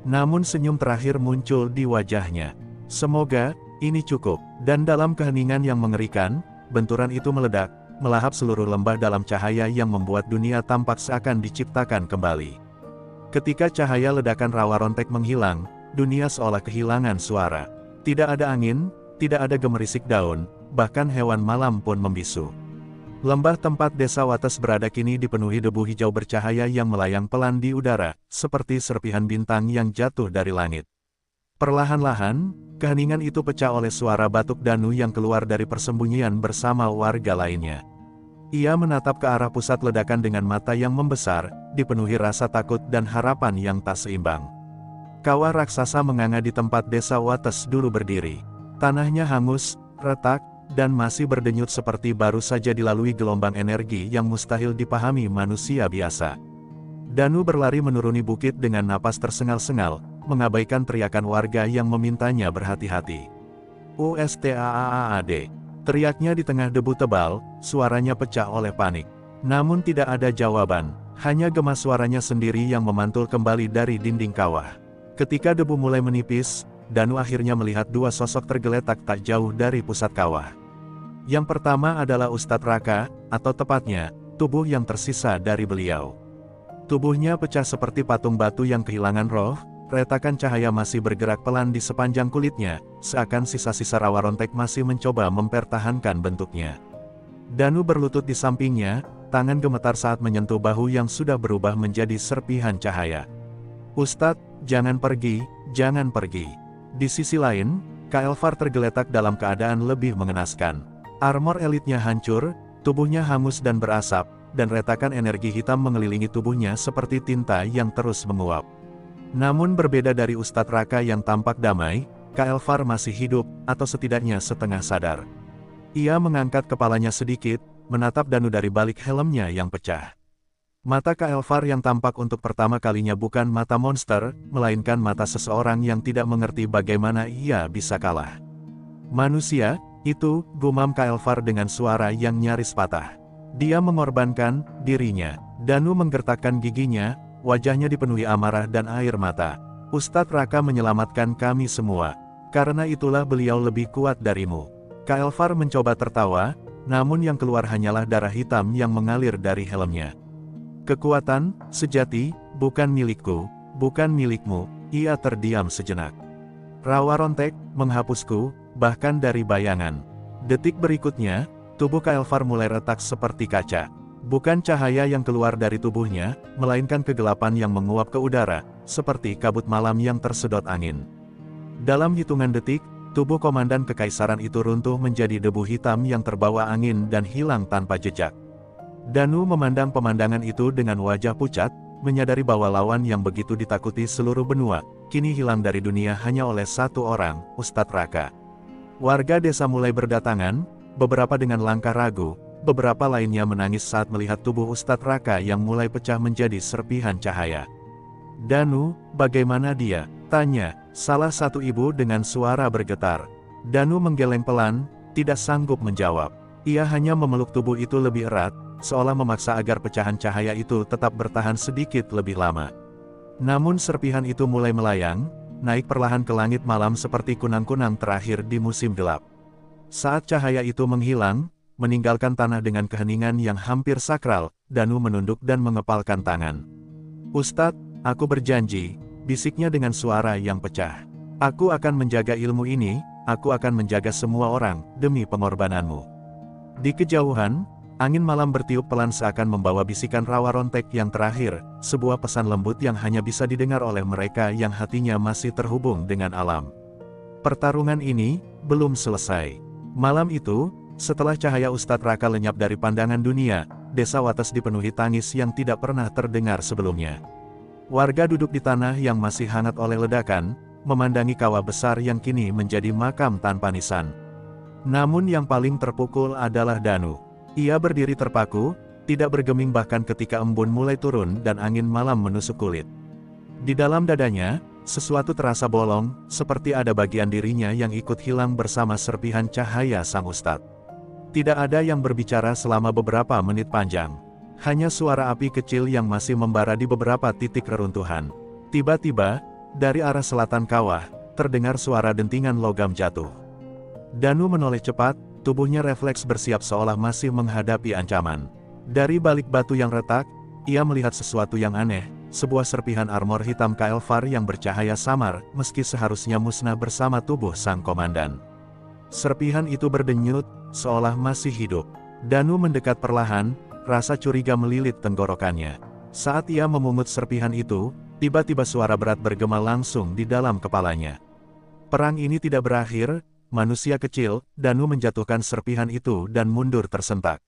Namun senyum terakhir muncul di wajahnya. Semoga ini cukup. Dan dalam keheningan yang mengerikan, benturan itu meledak, melahap seluruh lembah dalam cahaya yang membuat dunia tampak seakan diciptakan kembali. Ketika cahaya ledakan rawa rontek menghilang, dunia seolah kehilangan suara. Tidak ada angin, tidak ada gemerisik daun, bahkan hewan malam pun membisu. Lembah tempat desa Wates berada kini dipenuhi debu hijau bercahaya yang melayang pelan di udara, seperti serpihan bintang yang jatuh dari langit. Perlahan-lahan, keheningan itu pecah oleh suara batuk Danu yang keluar dari persembunyian bersama warga lainnya. Ia menatap ke arah pusat ledakan dengan mata yang membesar, dipenuhi rasa takut dan harapan yang tak seimbang. Kawah raksasa menganga di tempat desa Wates dulu berdiri. Tanahnya hangus, retak, dan masih berdenyut seperti baru saja dilalui gelombang energi yang mustahil dipahami manusia biasa. Danu berlari menuruni bukit dengan napas tersengal-sengal, mengabaikan teriakan warga yang memintanya berhati-hati. "Ustaaad!" teriaknya di tengah debu tebal, suaranya pecah oleh panik. Namun tidak ada jawaban, hanya gema suaranya sendiri yang memantul kembali dari dinding kawah. Ketika debu mulai menipis, Danu akhirnya melihat dua sosok tergeletak tak jauh dari pusat kawah. Yang pertama adalah Ustadz Raka, atau tepatnya, tubuh yang tersisa dari beliau. Tubuhnya pecah seperti patung batu yang kehilangan roh, retakan cahaya masih bergerak pelan di sepanjang kulitnya, seakan sisa-sisa rawa rontek masih mencoba mempertahankan bentuknya. Danu berlutut di sampingnya, tangan gemetar saat menyentuh bahu yang sudah berubah menjadi serpihan cahaya. "Ustadz, jangan pergi, jangan pergi." Di sisi lain, Kael'thar tergeletak dalam keadaan lebih mengenaskan. Armor elitnya hancur, tubuhnya hangus dan berasap, dan retakan energi hitam mengelilingi tubuhnya seperti tinta yang terus menguap. Namun berbeda dari Ustadz Raka yang tampak damai, Kael'thar masih hidup, atau setidaknya setengah sadar. Ia mengangkat kepalanya sedikit, menatap Danu dari balik helmnya yang pecah. Mata Kael'thar yang tampak untuk pertama kalinya bukan mata monster, melainkan mata seseorang yang tidak mengerti bagaimana ia bisa kalah. "Manusia, itu," gumam Kael'thar dengan suara yang nyaris patah. Dia mengorbankan dirinya. Danu menggertakkan giginya, wajahnya dipenuhi amarah dan air mata. "Ustadz Raka menyelamatkan kami semua. Karena itulah beliau lebih kuat darimu." Kael'thar mencoba tertawa, namun yang keluar hanyalah darah hitam yang mengalir dari helmnya. "Kekuatan sejati, bukan milikku, bukan milikmu." Ia terdiam sejenak. "Rawa rontek, menghapusku, bahkan dari bayangan." Detik berikutnya, tubuh Kael'thar mulai retak seperti kaca. Bukan cahaya yang keluar dari tubuhnya, melainkan kegelapan yang menguap ke udara, seperti kabut malam yang tersedot angin. Dalam hitungan detik, tubuh komandan kekaisaran itu runtuh menjadi debu hitam yang terbawa angin dan hilang tanpa jejak. Danu memandang pemandangan itu dengan wajah pucat, menyadari bahwa lawan yang begitu ditakuti seluruh benua, kini hilang dari dunia hanya oleh satu orang, Ustadz Raka. Warga desa mulai berdatangan, beberapa dengan langkah ragu, beberapa lainnya menangis saat melihat tubuh Ustadz Raka yang mulai pecah menjadi serpihan cahaya. "Danu, bagaimana dia?" tanya salah satu ibu dengan suara bergetar. Danu menggeleng pelan, tidak sanggup menjawab. Ia hanya memeluk tubuh itu lebih erat, seolah memaksa agar pecahan cahaya itu tetap bertahan sedikit lebih lama. Namun serpihan itu mulai melayang, naik perlahan ke langit malam seperti kunang-kunang terakhir di musim gelap. Saat cahaya itu menghilang, meninggalkan tanah dengan keheningan yang hampir sakral, Danu menunduk dan mengepalkan tangan. "Ustadz, aku berjanji," bisiknya dengan suara yang pecah. "Aku akan menjaga ilmu ini, aku akan menjaga semua orang, demi pengorbananmu." Di kejauhan, angin malam bertiup pelan seakan membawa bisikan rawa rontek yang terakhir, sebuah pesan lembut yang hanya bisa didengar oleh mereka yang hatinya masih terhubung dengan alam. Pertarungan ini belum selesai. Malam itu, setelah cahaya Ustadz Raka lenyap dari pandangan dunia, desa Wates dipenuhi tangis yang tidak pernah terdengar sebelumnya. Warga duduk di tanah yang masih hangat oleh ledakan, memandangi kawah besar yang kini menjadi makam tanpa nisan. Namun yang paling terpukul adalah Danu. Ia berdiri terpaku, tidak bergeming bahkan ketika embun mulai turun dan angin malam menusuk kulit. Di dalam dadanya, sesuatu terasa bolong, seperti ada bagian dirinya yang ikut hilang bersama serpihan cahaya sang ustadz. Tidak ada yang berbicara selama beberapa menit panjang. Hanya suara api kecil yang masih membara di beberapa titik reruntuhan. Tiba-tiba, dari arah selatan kawah, terdengar suara dentingan logam jatuh. Danu menoleh cepat, tubuhnya refleks bersiap seolah masih menghadapi ancaman. Dari balik batu yang retak, ia melihat sesuatu yang aneh, sebuah serpihan armor hitam Kael'thar yang bercahaya samar, meski seharusnya musnah bersama tubuh sang komandan. Serpihan itu berdenyut, seolah masih hidup. Danu mendekat perlahan, rasa curiga melilit tenggorokannya. Saat ia memungut serpihan itu, tiba-tiba suara berat bergema langsung di dalam kepalanya. Perang ini tidak berakhir, manusia kecil. Danu menjatuhkan serpihan itu dan mundur tersentak.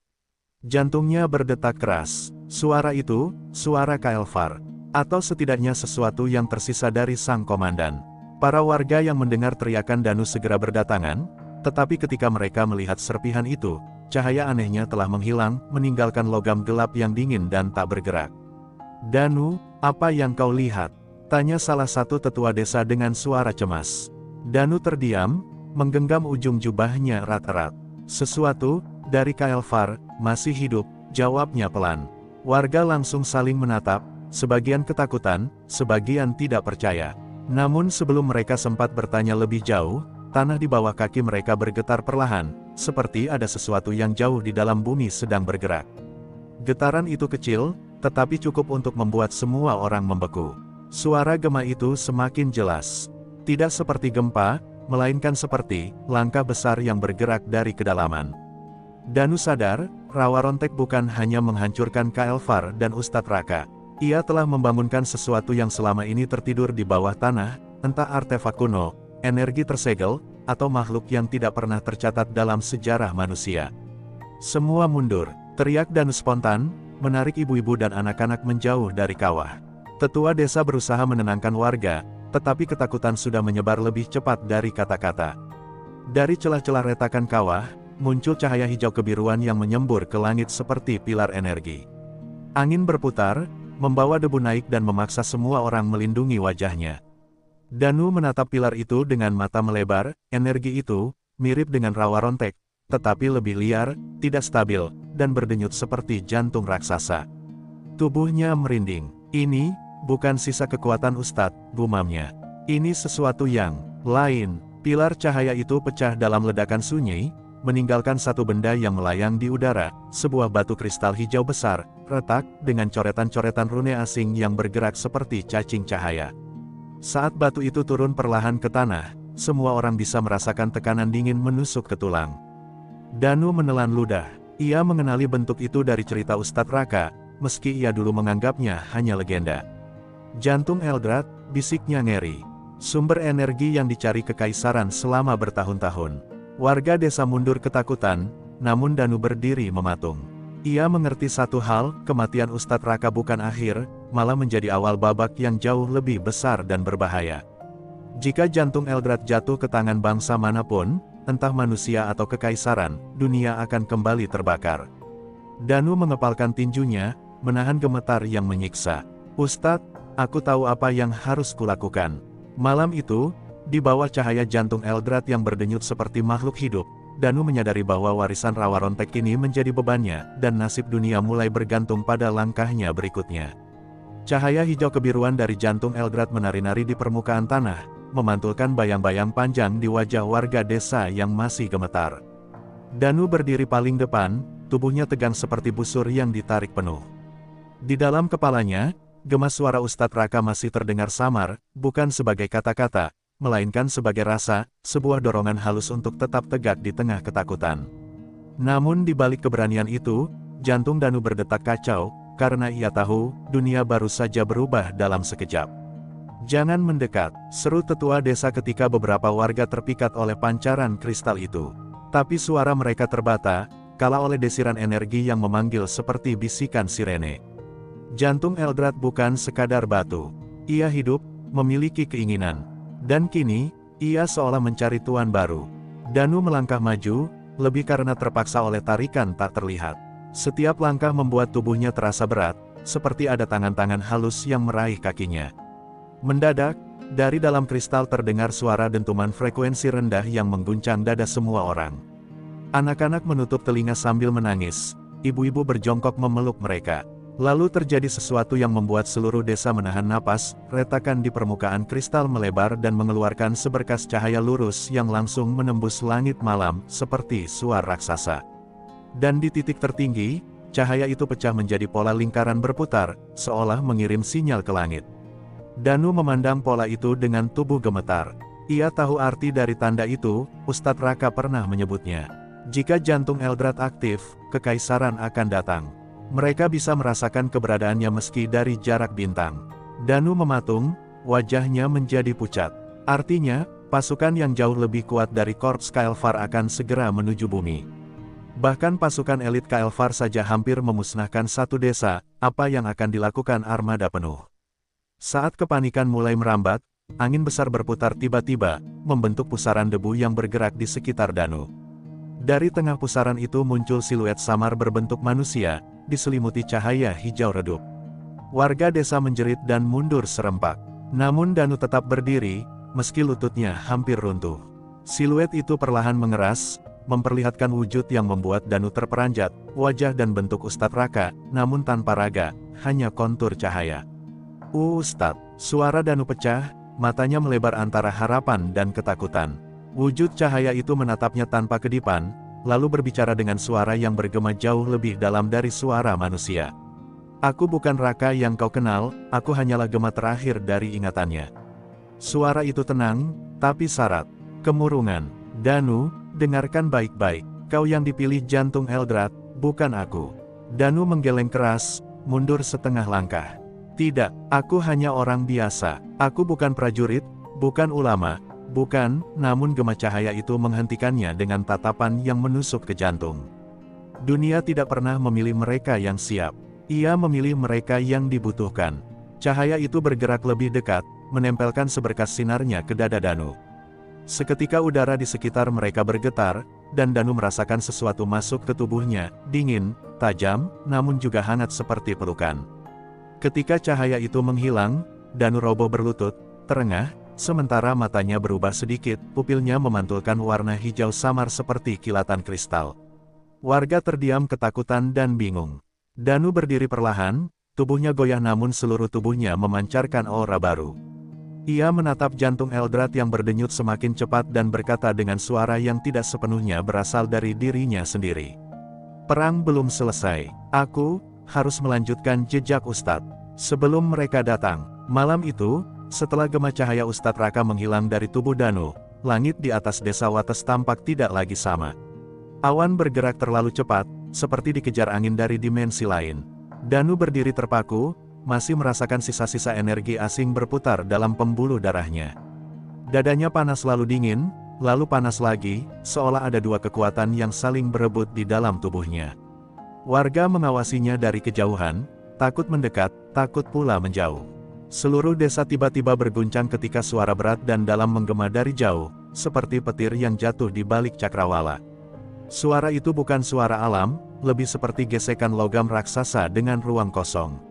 Jantungnya berdetak keras. Suara itu, suara Kael'thar. Atau setidaknya sesuatu yang tersisa dari sang komandan. Para warga yang mendengar teriakan Danu segera berdatangan, tetapi ketika mereka melihat serpihan itu, cahaya anehnya telah menghilang, meninggalkan logam gelap yang dingin dan tak bergerak. "Danu, apa yang kau lihat?" tanya salah satu tetua desa dengan suara cemas. Danu terdiam, menggenggam ujung jubahnya erat-erat. "Sesuatu dari Kael'thar, masih hidup," jawabnya pelan. Warga langsung saling menatap, sebagian ketakutan, sebagian tidak percaya. Namun sebelum mereka sempat bertanya lebih jauh, tanah di bawah kaki mereka bergetar perlahan, seperti ada sesuatu yang jauh di dalam bumi sedang bergerak. Getaran itu kecil, tetapi cukup untuk membuat semua orang membeku. Suara gema itu semakin jelas. Tidak seperti gempa, melainkan seperti langkah besar yang bergerak dari kedalaman. Danu sadar, Rawa Rontek bukan hanya menghancurkan Kael'thar dan Ustadz Raka. Ia telah membangunkan sesuatu yang selama ini tertidur di bawah tanah, entah artefak kuno, energi tersegel, atau makhluk yang tidak pernah tercatat dalam sejarah manusia. Semua mundur, teriak Danu spontan, menarik ibu-ibu dan anak-anak menjauh dari kawah. Tetua desa berusaha menenangkan warga, tetapi ketakutan sudah menyebar lebih cepat dari kata-kata. Dari celah-celah retakan kawah, muncul cahaya hijau kebiruan yang menyembur ke langit seperti pilar energi. Angin berputar, membawa debu naik dan memaksa semua orang melindungi wajahnya. Danu menatap pilar itu dengan mata melebar. Energi itu mirip dengan Rawa Rontek, tetapi lebih liar, tidak stabil, dan berdenyut seperti jantung raksasa. Tubuhnya merinding. "Ini bukan sisa kekuatan Ustadz," gumamnya. "Ini sesuatu yang lain." Pilar cahaya itu pecah dalam ledakan sunyi, meninggalkan satu benda yang melayang di udara, sebuah batu kristal hijau besar, retak, dengan coretan-coretan rune asing yang bergerak seperti cacing cahaya. Saat batu itu turun perlahan ke tanah, semua orang bisa merasakan tekanan dingin menusuk ke tulang. Danu menelan ludah. Ia mengenali bentuk itu dari cerita Ustadz Raka, meski ia dulu menganggapnya hanya legenda. "Jantung Eldrad," bisiknya ngeri. "Sumber energi yang dicari kekaisaran selama bertahun-tahun." Warga desa mundur ketakutan, namun Danu berdiri mematung. Ia mengerti satu hal, kematian Ustadz Raka bukan akhir, malah menjadi awal babak yang jauh lebih besar dan berbahaya. Jika jantung Eldrad jatuh ke tangan bangsa manapun, entah manusia atau kekaisaran, dunia akan kembali terbakar. Danu mengepalkan tinjunya, menahan gemetar yang menyiksa. "Ustadz, aku tahu apa yang harus kulakukan." Malam itu, di bawah cahaya jantung Eldrad yang berdenyut seperti makhluk hidup, Danu menyadari bahwa warisan Rawa Rontek ini menjadi bebannya, dan nasib dunia mulai bergantung pada langkahnya berikutnya. Cahaya hijau kebiruan dari jantung Eldrad menari-nari di permukaan tanah, memantulkan bayang-bayang panjang di wajah warga desa yang masih gemetar. Danu berdiri paling depan, tubuhnya tegang seperti busur yang ditarik penuh. Di dalam kepalanya, gema suara Ustadz Raka masih terdengar samar, bukan sebagai kata-kata, melainkan sebagai rasa, sebuah dorongan halus untuk tetap tegak di tengah ketakutan. Namun di balik keberanian itu, jantung Danu berdetak kacau, karena ia tahu, dunia baru saja berubah dalam sekejap. "Jangan mendekat," seru tetua desa ketika beberapa warga terpikat oleh pancaran kristal itu. Tapi suara mereka terbata, kalah oleh desiran energi yang memanggil seperti bisikan sirene. Jantung Eldrad bukan sekadar batu. Ia hidup, memiliki keinginan. Dan kini, ia seolah mencari tuan baru. Danu melangkah maju, lebih karena terpaksa oleh tarikan tak terlihat. Setiap langkah membuat tubuhnya terasa berat, seperti ada tangan-tangan halus yang meraih kakinya. Mendadak, dari dalam kristal terdengar suara dentuman frekuensi rendah yang mengguncang dada semua orang. Anak-anak menutup telinga sambil menangis, ibu-ibu berjongkok memeluk mereka. Lalu terjadi sesuatu yang membuat seluruh desa menahan napas, retakan di permukaan kristal melebar dan mengeluarkan seberkas cahaya lurus yang langsung menembus langit malam, seperti suara raksasa. Dan di titik tertinggi, cahaya itu pecah menjadi pola lingkaran berputar, seolah mengirim sinyal ke langit. Danu memandang pola itu dengan tubuh gemetar. Ia tahu arti dari tanda itu, Ustadz Raka pernah menyebutnya. Jika jantung Eldrad aktif, kekaisaran akan datang. Mereka bisa merasakan keberadaannya meski dari jarak bintang. Danu mematung, wajahnya menjadi pucat. Artinya, pasukan yang jauh lebih kuat dari Korps Kael'thar akan segera menuju bumi. Bahkan pasukan elit Kael'thar saja hampir memusnahkan satu desa, apa yang akan dilakukan armada penuh. Saat kepanikan mulai merambat, angin besar berputar tiba-tiba, membentuk pusaran debu yang bergerak di sekitar Danu. Dari tengah pusaran itu muncul siluet samar berbentuk manusia, diselimuti cahaya hijau redup. Warga desa menjerit dan mundur serempak. Namun Danu tetap berdiri, meski lututnya hampir runtuh. Siluet itu perlahan mengeras, memperlihatkan wujud yang membuat Danu terperanjat, wajah dan bentuk Ustadz Raka, namun tanpa raga, hanya kontur cahaya. Ustadz, suara Danu pecah, matanya melebar antara harapan dan ketakutan. Wujud cahaya itu menatapnya tanpa kedipan, lalu berbicara dengan suara yang bergema jauh lebih dalam dari suara manusia. Aku bukan Raka yang kau kenal, aku hanyalah gema terakhir dari ingatannya. Suara itu tenang, tapi syarat kemurungan. Danu, dengarkan baik-baik, kau yang dipilih jantung Eldrad, bukan aku. Danu menggeleng keras, mundur setengah langkah. Tidak, aku hanya orang biasa, aku bukan prajurit, bukan ulama. Bukan, namun gema cahaya itu menghentikannya dengan tatapan yang menusuk ke jantung. Dunia tidak pernah memilih mereka yang siap. Ia memilih mereka yang dibutuhkan. Cahaya itu bergerak lebih dekat, menempelkan seberkas sinarnya ke dada Danu. Seketika udara di sekitar mereka bergetar, dan Danu merasakan sesuatu masuk ke tubuhnya, dingin, tajam, namun juga hangat seperti pelukan. Ketika cahaya itu menghilang, Danu roboh berlutut, terengah, sementara matanya berubah sedikit, pupilnya memantulkan warna hijau samar seperti kilatan kristal. Warga terdiam ketakutan dan bingung. Danu berdiri perlahan, tubuhnya goyah namun seluruh tubuhnya memancarkan aura baru. Ia menatap jantung Eldrad yang berdenyut semakin cepat dan berkata dengan suara yang tidak sepenuhnya berasal dari dirinya sendiri. Perang belum selesai, aku harus melanjutkan jejak Ustadz. Sebelum mereka datang, malam itu, setelah gema cahaya Ustadz Raka menghilang dari tubuh Danu, langit di atas desa Wates tampak tidak lagi sama. Awan bergerak terlalu cepat, seperti dikejar angin dari dimensi lain. Danu berdiri terpaku, masih merasakan sisa-sisa energi asing berputar dalam pembuluh darahnya. Dadanya panas lalu dingin, lalu panas lagi, seolah ada dua kekuatan yang saling berebut di dalam tubuhnya. Warga mengawasinya dari kejauhan, takut mendekat, takut pula menjauh. Seluruh desa tiba-tiba berguncang ketika suara berat dan dalam menggema dari jauh, seperti petir yang jatuh di balik cakrawala. Suara itu bukan suara alam, lebih seperti gesekan logam raksasa dengan ruang kosong.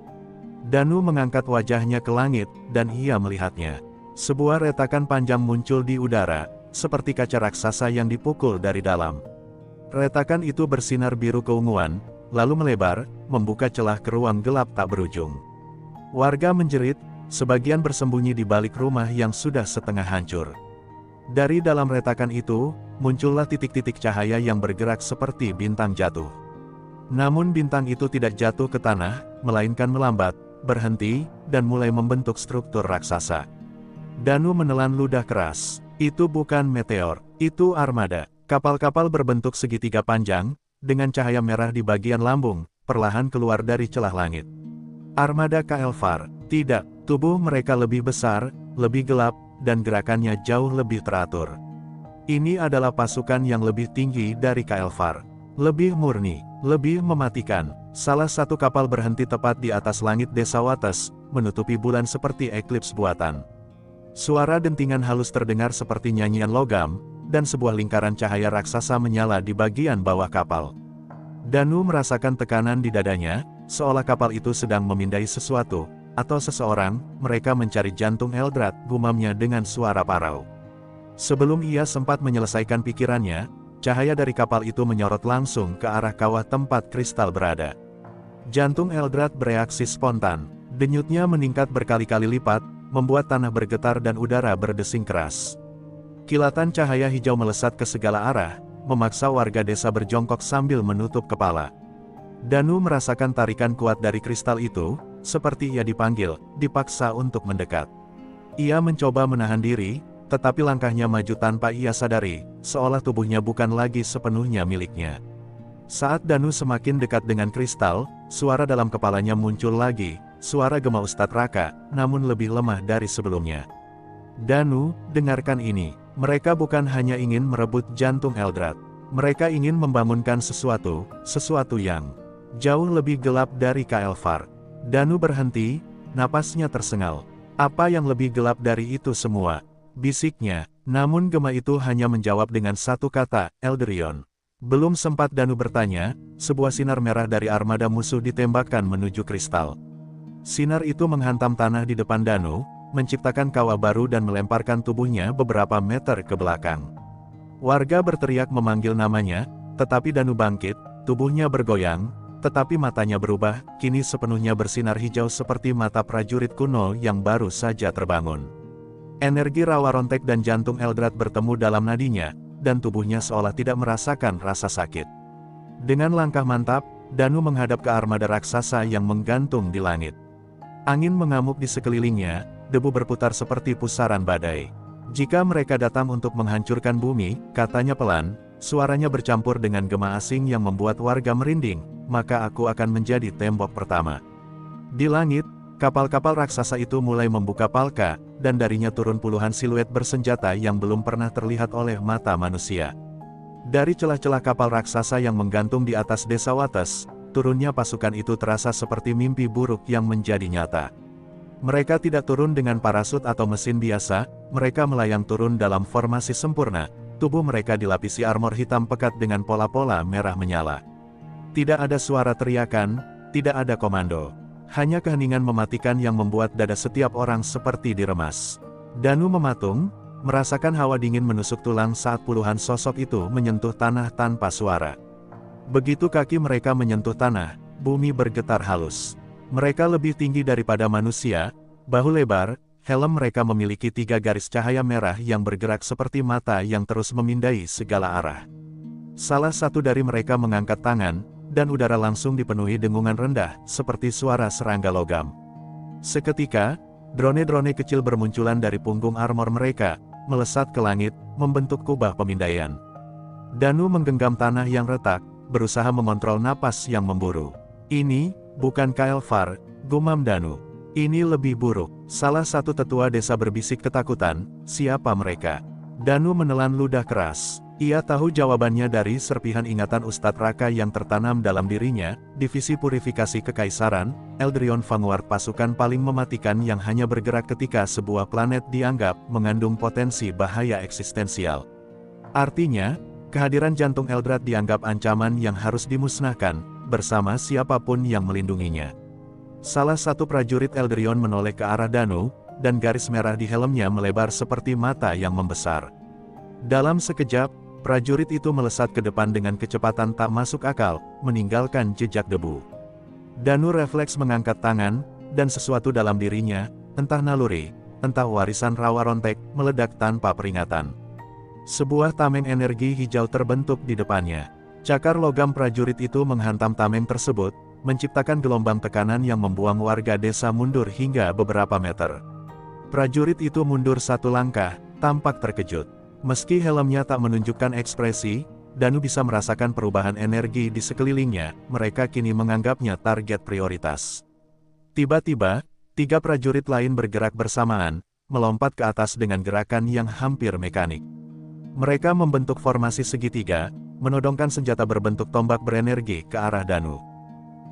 Danu mengangkat wajahnya ke langit, dan ia melihatnya. Sebuah retakan panjang muncul di udara, seperti kaca raksasa yang dipukul dari dalam. Retakan itu bersinar biru keunguan, lalu melebar, membuka celah ke ruang gelap tak berujung. Warga menjerit, sebagian bersembunyi di balik rumah yang sudah setengah hancur. Dari dalam retakan itu, muncullah titik-titik cahaya yang bergerak seperti bintang jatuh. Namun bintang itu tidak jatuh ke tanah, melainkan melambat, berhenti, dan mulai membentuk struktur raksasa. Danu menelan ludah keras. Itu bukan meteor, itu armada. Kapal-kapal berbentuk segitiga panjang, dengan cahaya merah di bagian lambung, perlahan keluar dari celah langit. Armada Kael'thar, tidak, tubuh mereka lebih besar, lebih gelap, dan gerakannya jauh lebih teratur. Ini adalah pasukan yang lebih tinggi dari Kael'thar. Lebih murni, lebih mematikan, Salah satu kapal berhenti tepat di atas langit desa Wates, menutupi bulan seperti eklips buatan. Suara dentingan halus terdengar seperti nyanyian logam, dan sebuah lingkaran cahaya raksasa menyala di bagian bawah kapal. Danu merasakan tekanan di dadanya, seolah kapal itu sedang memindai sesuatu, atau seseorang. Mereka mencari jantung Eldrad, gumamnya dengan suara parau. Sebelum ia sempat menyelesaikan pikirannya, cahaya dari kapal itu menyorot langsung ke arah kawah tempat kristal berada. Jantung Eldrad bereaksi spontan, denyutnya meningkat berkali-kali lipat, membuat tanah bergetar dan udara berdesing keras. Kilatan cahaya hijau melesat ke segala arah, memaksa warga desa berjongkok sambil menutup kepala. Danu merasakan tarikan kuat dari kristal itu, seperti ia dipanggil, dipaksa untuk mendekat. Ia mencoba menahan diri, tetapi langkahnya maju tanpa ia sadari, seolah tubuhnya bukan lagi sepenuhnya miliknya. Saat Danu semakin dekat dengan kristal, suara dalam kepalanya muncul lagi, suara gema Ustadz Raka, namun lebih lemah dari sebelumnya. Danu, dengarkan ini. Mereka bukan hanya ingin merebut jantung Eldrad. Mereka ingin membangunkan sesuatu yang jauh lebih gelap dari Kael'thar. Danu berhenti, napasnya tersengal. Apa yang lebih gelap dari itu semua? Bisiknya, namun gema itu hanya menjawab dengan satu kata, Elderion. Belum sempat Danu bertanya, sebuah sinar merah dari armada musuh ditembakkan menuju kristal. Sinar itu menghantam tanah di depan Danu, menciptakan kawah baru dan melemparkan tubuhnya beberapa meter ke belakang. Warga berteriak memanggil namanya, tetapi Danu bangkit, tubuhnya bergoyang, tetapi matanya berubah, kini sepenuhnya bersinar hijau seperti mata prajurit kuno yang baru saja terbangun. Energi rawa rontek dan jantung Eldrad bertemu dalam nadinya, dan tubuhnya seolah tidak merasakan rasa sakit. Dengan langkah mantap, Danu menghadap ke armada raksasa yang menggantung di langit. Angin mengamuk di sekelilingnya, debu berputar seperti pusaran badai. Jika mereka datang untuk menghancurkan bumi, katanya pelan, suaranya bercampur dengan gema asing yang membuat warga merinding, maka aku akan menjadi tembok pertama. Di langit, kapal-kapal raksasa itu mulai membuka palka, dan darinya turun puluhan siluet bersenjata yang belum pernah terlihat oleh mata manusia. Dari celah-celah kapal raksasa yang menggantung di atas desa Wates, turunnya pasukan itu terasa seperti mimpi buruk yang menjadi nyata. Mereka tidak turun dengan parasut atau mesin biasa, mereka melayang turun dalam formasi sempurna, tubuh mereka dilapisi armor hitam pekat dengan pola-pola merah menyala. Tidak ada suara teriakan, tidak ada komando. Hanya keheningan mematikan yang membuat dada setiap orang seperti diremas. Danu mematung, merasakan hawa dingin menusuk tulang saat puluhan sosok itu menyentuh tanah tanpa suara. Begitu kaki mereka menyentuh tanah, bumi bergetar halus. Mereka lebih tinggi daripada manusia, bahu lebar, helm mereka memiliki 3 garis cahaya merah yang bergerak seperti mata yang terus memindai segala arah. Salah satu dari mereka mengangkat tangan, dan udara langsung dipenuhi dengungan rendah, seperti suara serangga logam. Seketika, drone-drone kecil bermunculan dari punggung armor mereka, melesat ke langit, membentuk kubah pemindaian. Danu menggenggam tanah yang retak, berusaha mengontrol napas yang memburu. Ini, bukan Kael'thar, gumam Danu. Ini lebih buruk. Salah satu tetua desa berbisik ketakutan, siapa mereka? Danu menelan ludah keras. Ia tahu jawabannya dari serpihan ingatan Ustadz Raka yang tertanam dalam dirinya, divisi purifikasi kekaisaran, Elderion Vanguard, pasukan paling mematikan yang hanya bergerak ketika sebuah planet dianggap mengandung potensi bahaya eksistensial. Artinya, kehadiran jantung Eldrad dianggap ancaman yang harus dimusnahkan, bersama siapapun yang melindunginya. Salah satu prajurit Elderion menoleh ke arah Danu, dan garis merah di helmnya melebar seperti mata yang membesar. Dalam sekejap, prajurit itu melesat ke depan dengan kecepatan tak masuk akal, meninggalkan jejak debu. Danu refleks mengangkat tangan, dan sesuatu dalam dirinya, entah naluri, entah warisan rawa rontek, meledak tanpa peringatan. Sebuah tameng energi hijau terbentuk di depannya. Cakar logam prajurit itu menghantam tameng tersebut, menciptakan gelombang tekanan yang membuang warga desa mundur hingga beberapa meter. Prajurit itu mundur satu langkah, tampak terkejut. Meski helmnya tak menunjukkan ekspresi, Danu bisa merasakan perubahan energi di sekelilingnya, mereka kini menganggapnya target prioritas. Tiba-tiba, 3 prajurit lain bergerak bersamaan, melompat ke atas dengan gerakan yang hampir mekanik. Mereka membentuk formasi segitiga, menodongkan senjata berbentuk tombak berenergi ke arah Danu.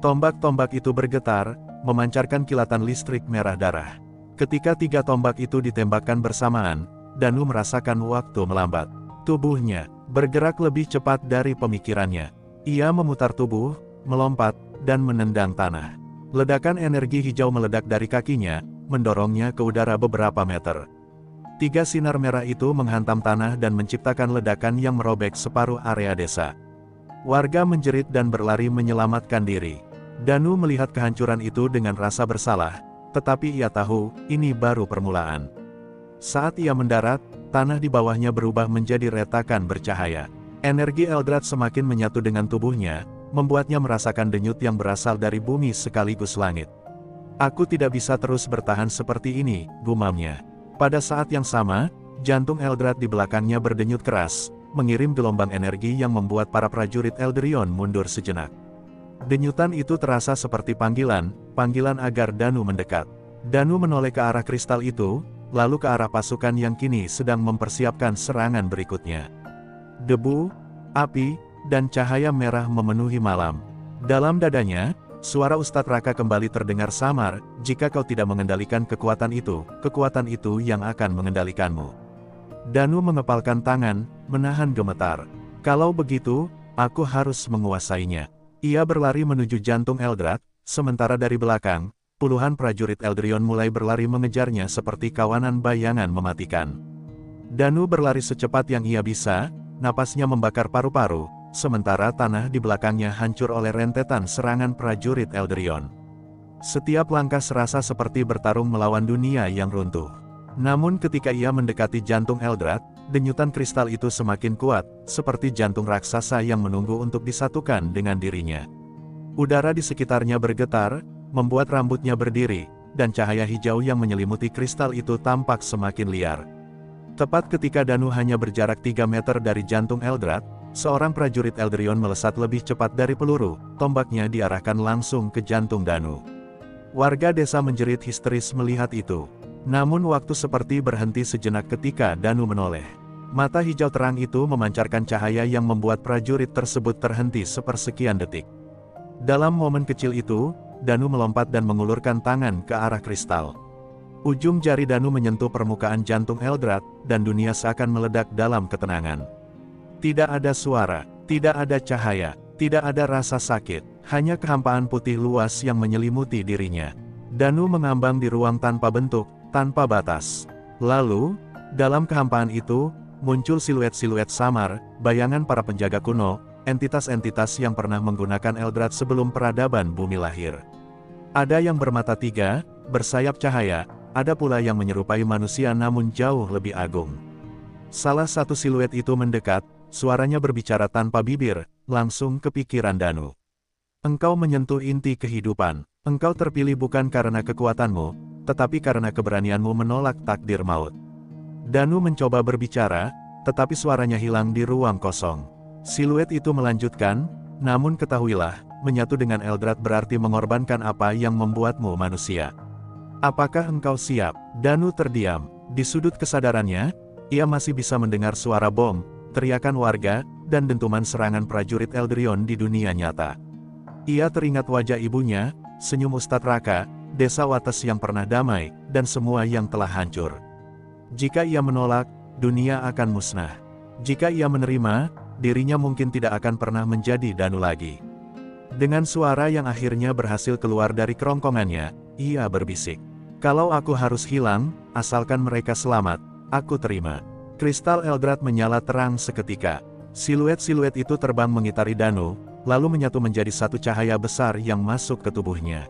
Tombak-tombak itu bergetar, memancarkan kilatan listrik merah darah. Ketika 3 tombak itu ditembakkan bersamaan, Danu merasakan waktu melambat. Tubuhnya bergerak lebih cepat dari pemikirannya. Ia memutar tubuh, melompat, dan menendang tanah. Ledakan energi hijau meledak dari kakinya, mendorongnya ke udara beberapa meter. 3 sinar merah itu menghantam tanah dan menciptakan ledakan yang merobek separuh area desa. Warga menjerit dan berlari menyelamatkan diri. Danu melihat kehancuran itu dengan rasa bersalah, tetapi ia tahu, ini baru permulaan. Saat ia mendarat, tanah di bawahnya berubah menjadi retakan bercahaya. Energi Eldrad semakin menyatu dengan tubuhnya, membuatnya merasakan denyut yang berasal dari bumi sekaligus langit. Aku tidak bisa terus bertahan seperti ini, gumamnya. Pada saat yang sama, jantung Eldrad di belakangnya berdenyut keras, mengirim gelombang energi yang membuat para prajurit Elderion mundur sejenak. Denyutan itu terasa seperti panggilan agar Danu mendekat. Danu menoleh ke arah kristal itu, lalu ke arah pasukan yang kini sedang mempersiapkan serangan berikutnya. Debu, api, dan cahaya merah memenuhi malam. Dalam dadanya, suara Ustadz Raka kembali terdengar samar, jika kau tidak mengendalikan kekuatan itu yang akan mengendalikanmu. Danu mengepalkan tangan, menahan gemetar. Kalau begitu, aku harus menguasainya. Ia berlari menuju jantung Eldrad, sementara dari belakang, puluhan prajurit Elderion mulai berlari mengejarnya seperti kawanan bayangan mematikan. Danu berlari secepat yang ia bisa, napasnya membakar paru-paru, sementara tanah di belakangnya hancur oleh rentetan serangan prajurit Elderion. Setiap langkah serasa seperti bertarung melawan dunia yang runtuh. Namun ketika ia mendekati jantung Eldrad, denyutan kristal itu semakin kuat, seperti jantung raksasa yang menunggu untuk disatukan dengan dirinya. Udara di sekitarnya bergetar, membuat rambutnya berdiri, dan cahaya hijau yang menyelimuti kristal itu tampak semakin liar. Tepat ketika Danu hanya berjarak 3 meter dari jantung Eldrad, seorang prajurit Elderion melesat lebih cepat dari peluru, tombaknya diarahkan langsung ke jantung Danu. Warga desa menjerit histeris melihat itu. Namun waktu seperti berhenti sejenak ketika Danu menoleh. Mata hijau terang itu memancarkan cahaya yang membuat prajurit tersebut terhenti sepersekian detik. Dalam momen kecil itu, Danu melompat dan mengulurkan tangan ke arah kristal. Ujung jari Danu menyentuh permukaan jantung Eldrad, dan dunia seakan meledak dalam ketenangan. Tidak ada suara, tidak ada cahaya, tidak ada rasa sakit, hanya kehampaan putih luas yang menyelimuti dirinya. Danu mengambang di ruang tanpa bentuk, tanpa batas. Lalu, dalam kehampaan itu, muncul siluet-siluet samar, bayangan para penjaga kuno, entitas-entitas yang pernah menggunakan Eldrad sebelum peradaban bumi lahir. Ada yang bermata 3, bersayap cahaya, ada pula yang menyerupai manusia namun jauh lebih agung. Salah satu siluet itu mendekat, suaranya berbicara tanpa bibir, langsung ke pikiran Danu. Engkau menyentuh inti kehidupan, engkau terpilih bukan karena kekuatanmu, tetapi karena keberanianmu menolak takdir maut. Danu mencoba berbicara, tetapi suaranya hilang di ruang kosong. Siluet itu melanjutkan, namun ketahuilah, menyatu dengan Eldrad berarti mengorbankan apa yang membuatmu manusia. Apakah engkau siap? Danu terdiam. Di sudut kesadarannya, ia masih bisa mendengar suara bom, teriakan warga, dan dentuman serangan prajurit Elderion di dunia nyata. Ia teringat wajah ibunya, senyum Ustadz Raka, desa Wates yang pernah damai, dan semua yang telah hancur. Jika ia menolak, dunia akan musnah. Jika ia menerima, dirinya mungkin tidak akan pernah menjadi Danu lagi. Dengan suara yang akhirnya berhasil keluar dari kerongkongannya, ia berbisik. Kalau aku harus hilang, asalkan mereka selamat, aku terima. Kristal Eldrad menyala terang seketika. Siluet-siluet itu terbang mengitari Danu, lalu menyatu menjadi satu cahaya besar yang masuk ke tubuhnya.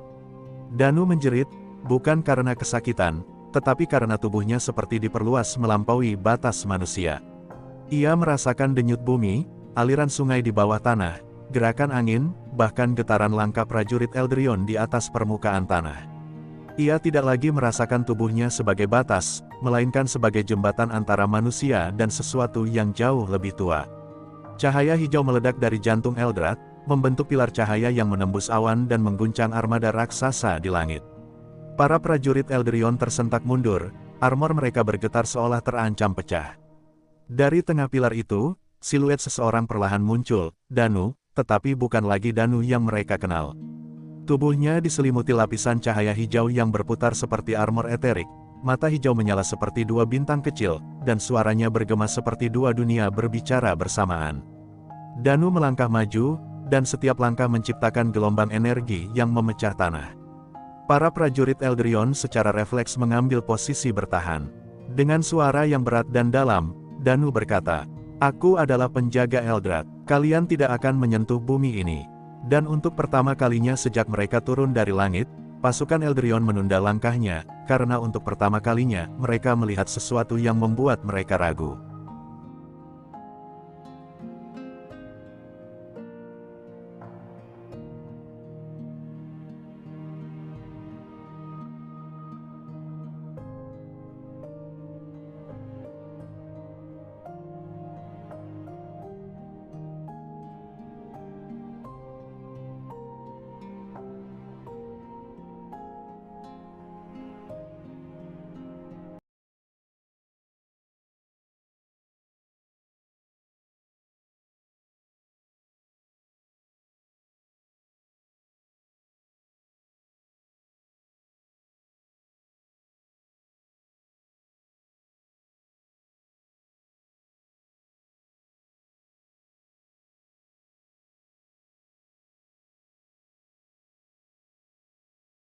Danu menjerit, bukan karena kesakitan, tetapi karena tubuhnya seperti diperluas melampaui batas manusia. Ia merasakan denyut bumi, aliran sungai di bawah tanah, gerakan angin, bahkan getaran langkah prajurit Elderion di atas permukaan tanah. Ia tidak lagi merasakan tubuhnya sebagai batas, melainkan sebagai jembatan antara manusia dan sesuatu yang jauh lebih tua. Cahaya hijau meledak dari jantung Eldrad, membentuk pilar cahaya yang menembus awan dan mengguncang armada raksasa di langit. Para prajurit Elderion tersentak mundur, armor mereka bergetar seolah terancam pecah. Dari tengah pilar itu, siluet seseorang perlahan muncul, Danu, tetapi bukan lagi Danu yang mereka kenal. Tubuhnya diselimuti lapisan cahaya hijau yang berputar seperti armor eterik, mata hijau menyala seperti dua bintang kecil, dan suaranya bergema seperti dua dunia berbicara bersamaan. Danu melangkah maju, dan setiap langkah menciptakan gelombang energi yang memecah tanah. Para prajurit Eldrion secara refleks mengambil posisi bertahan. Dengan suara yang berat dan dalam, Danu berkata, "Aku adalah penjaga Eldrad. Kalian tidak akan menyentuh bumi ini." Dan untuk pertama kalinya sejak mereka turun dari langit, pasukan Eldrion menunda langkahnya, karena untuk pertama kalinya mereka melihat sesuatu yang membuat mereka ragu.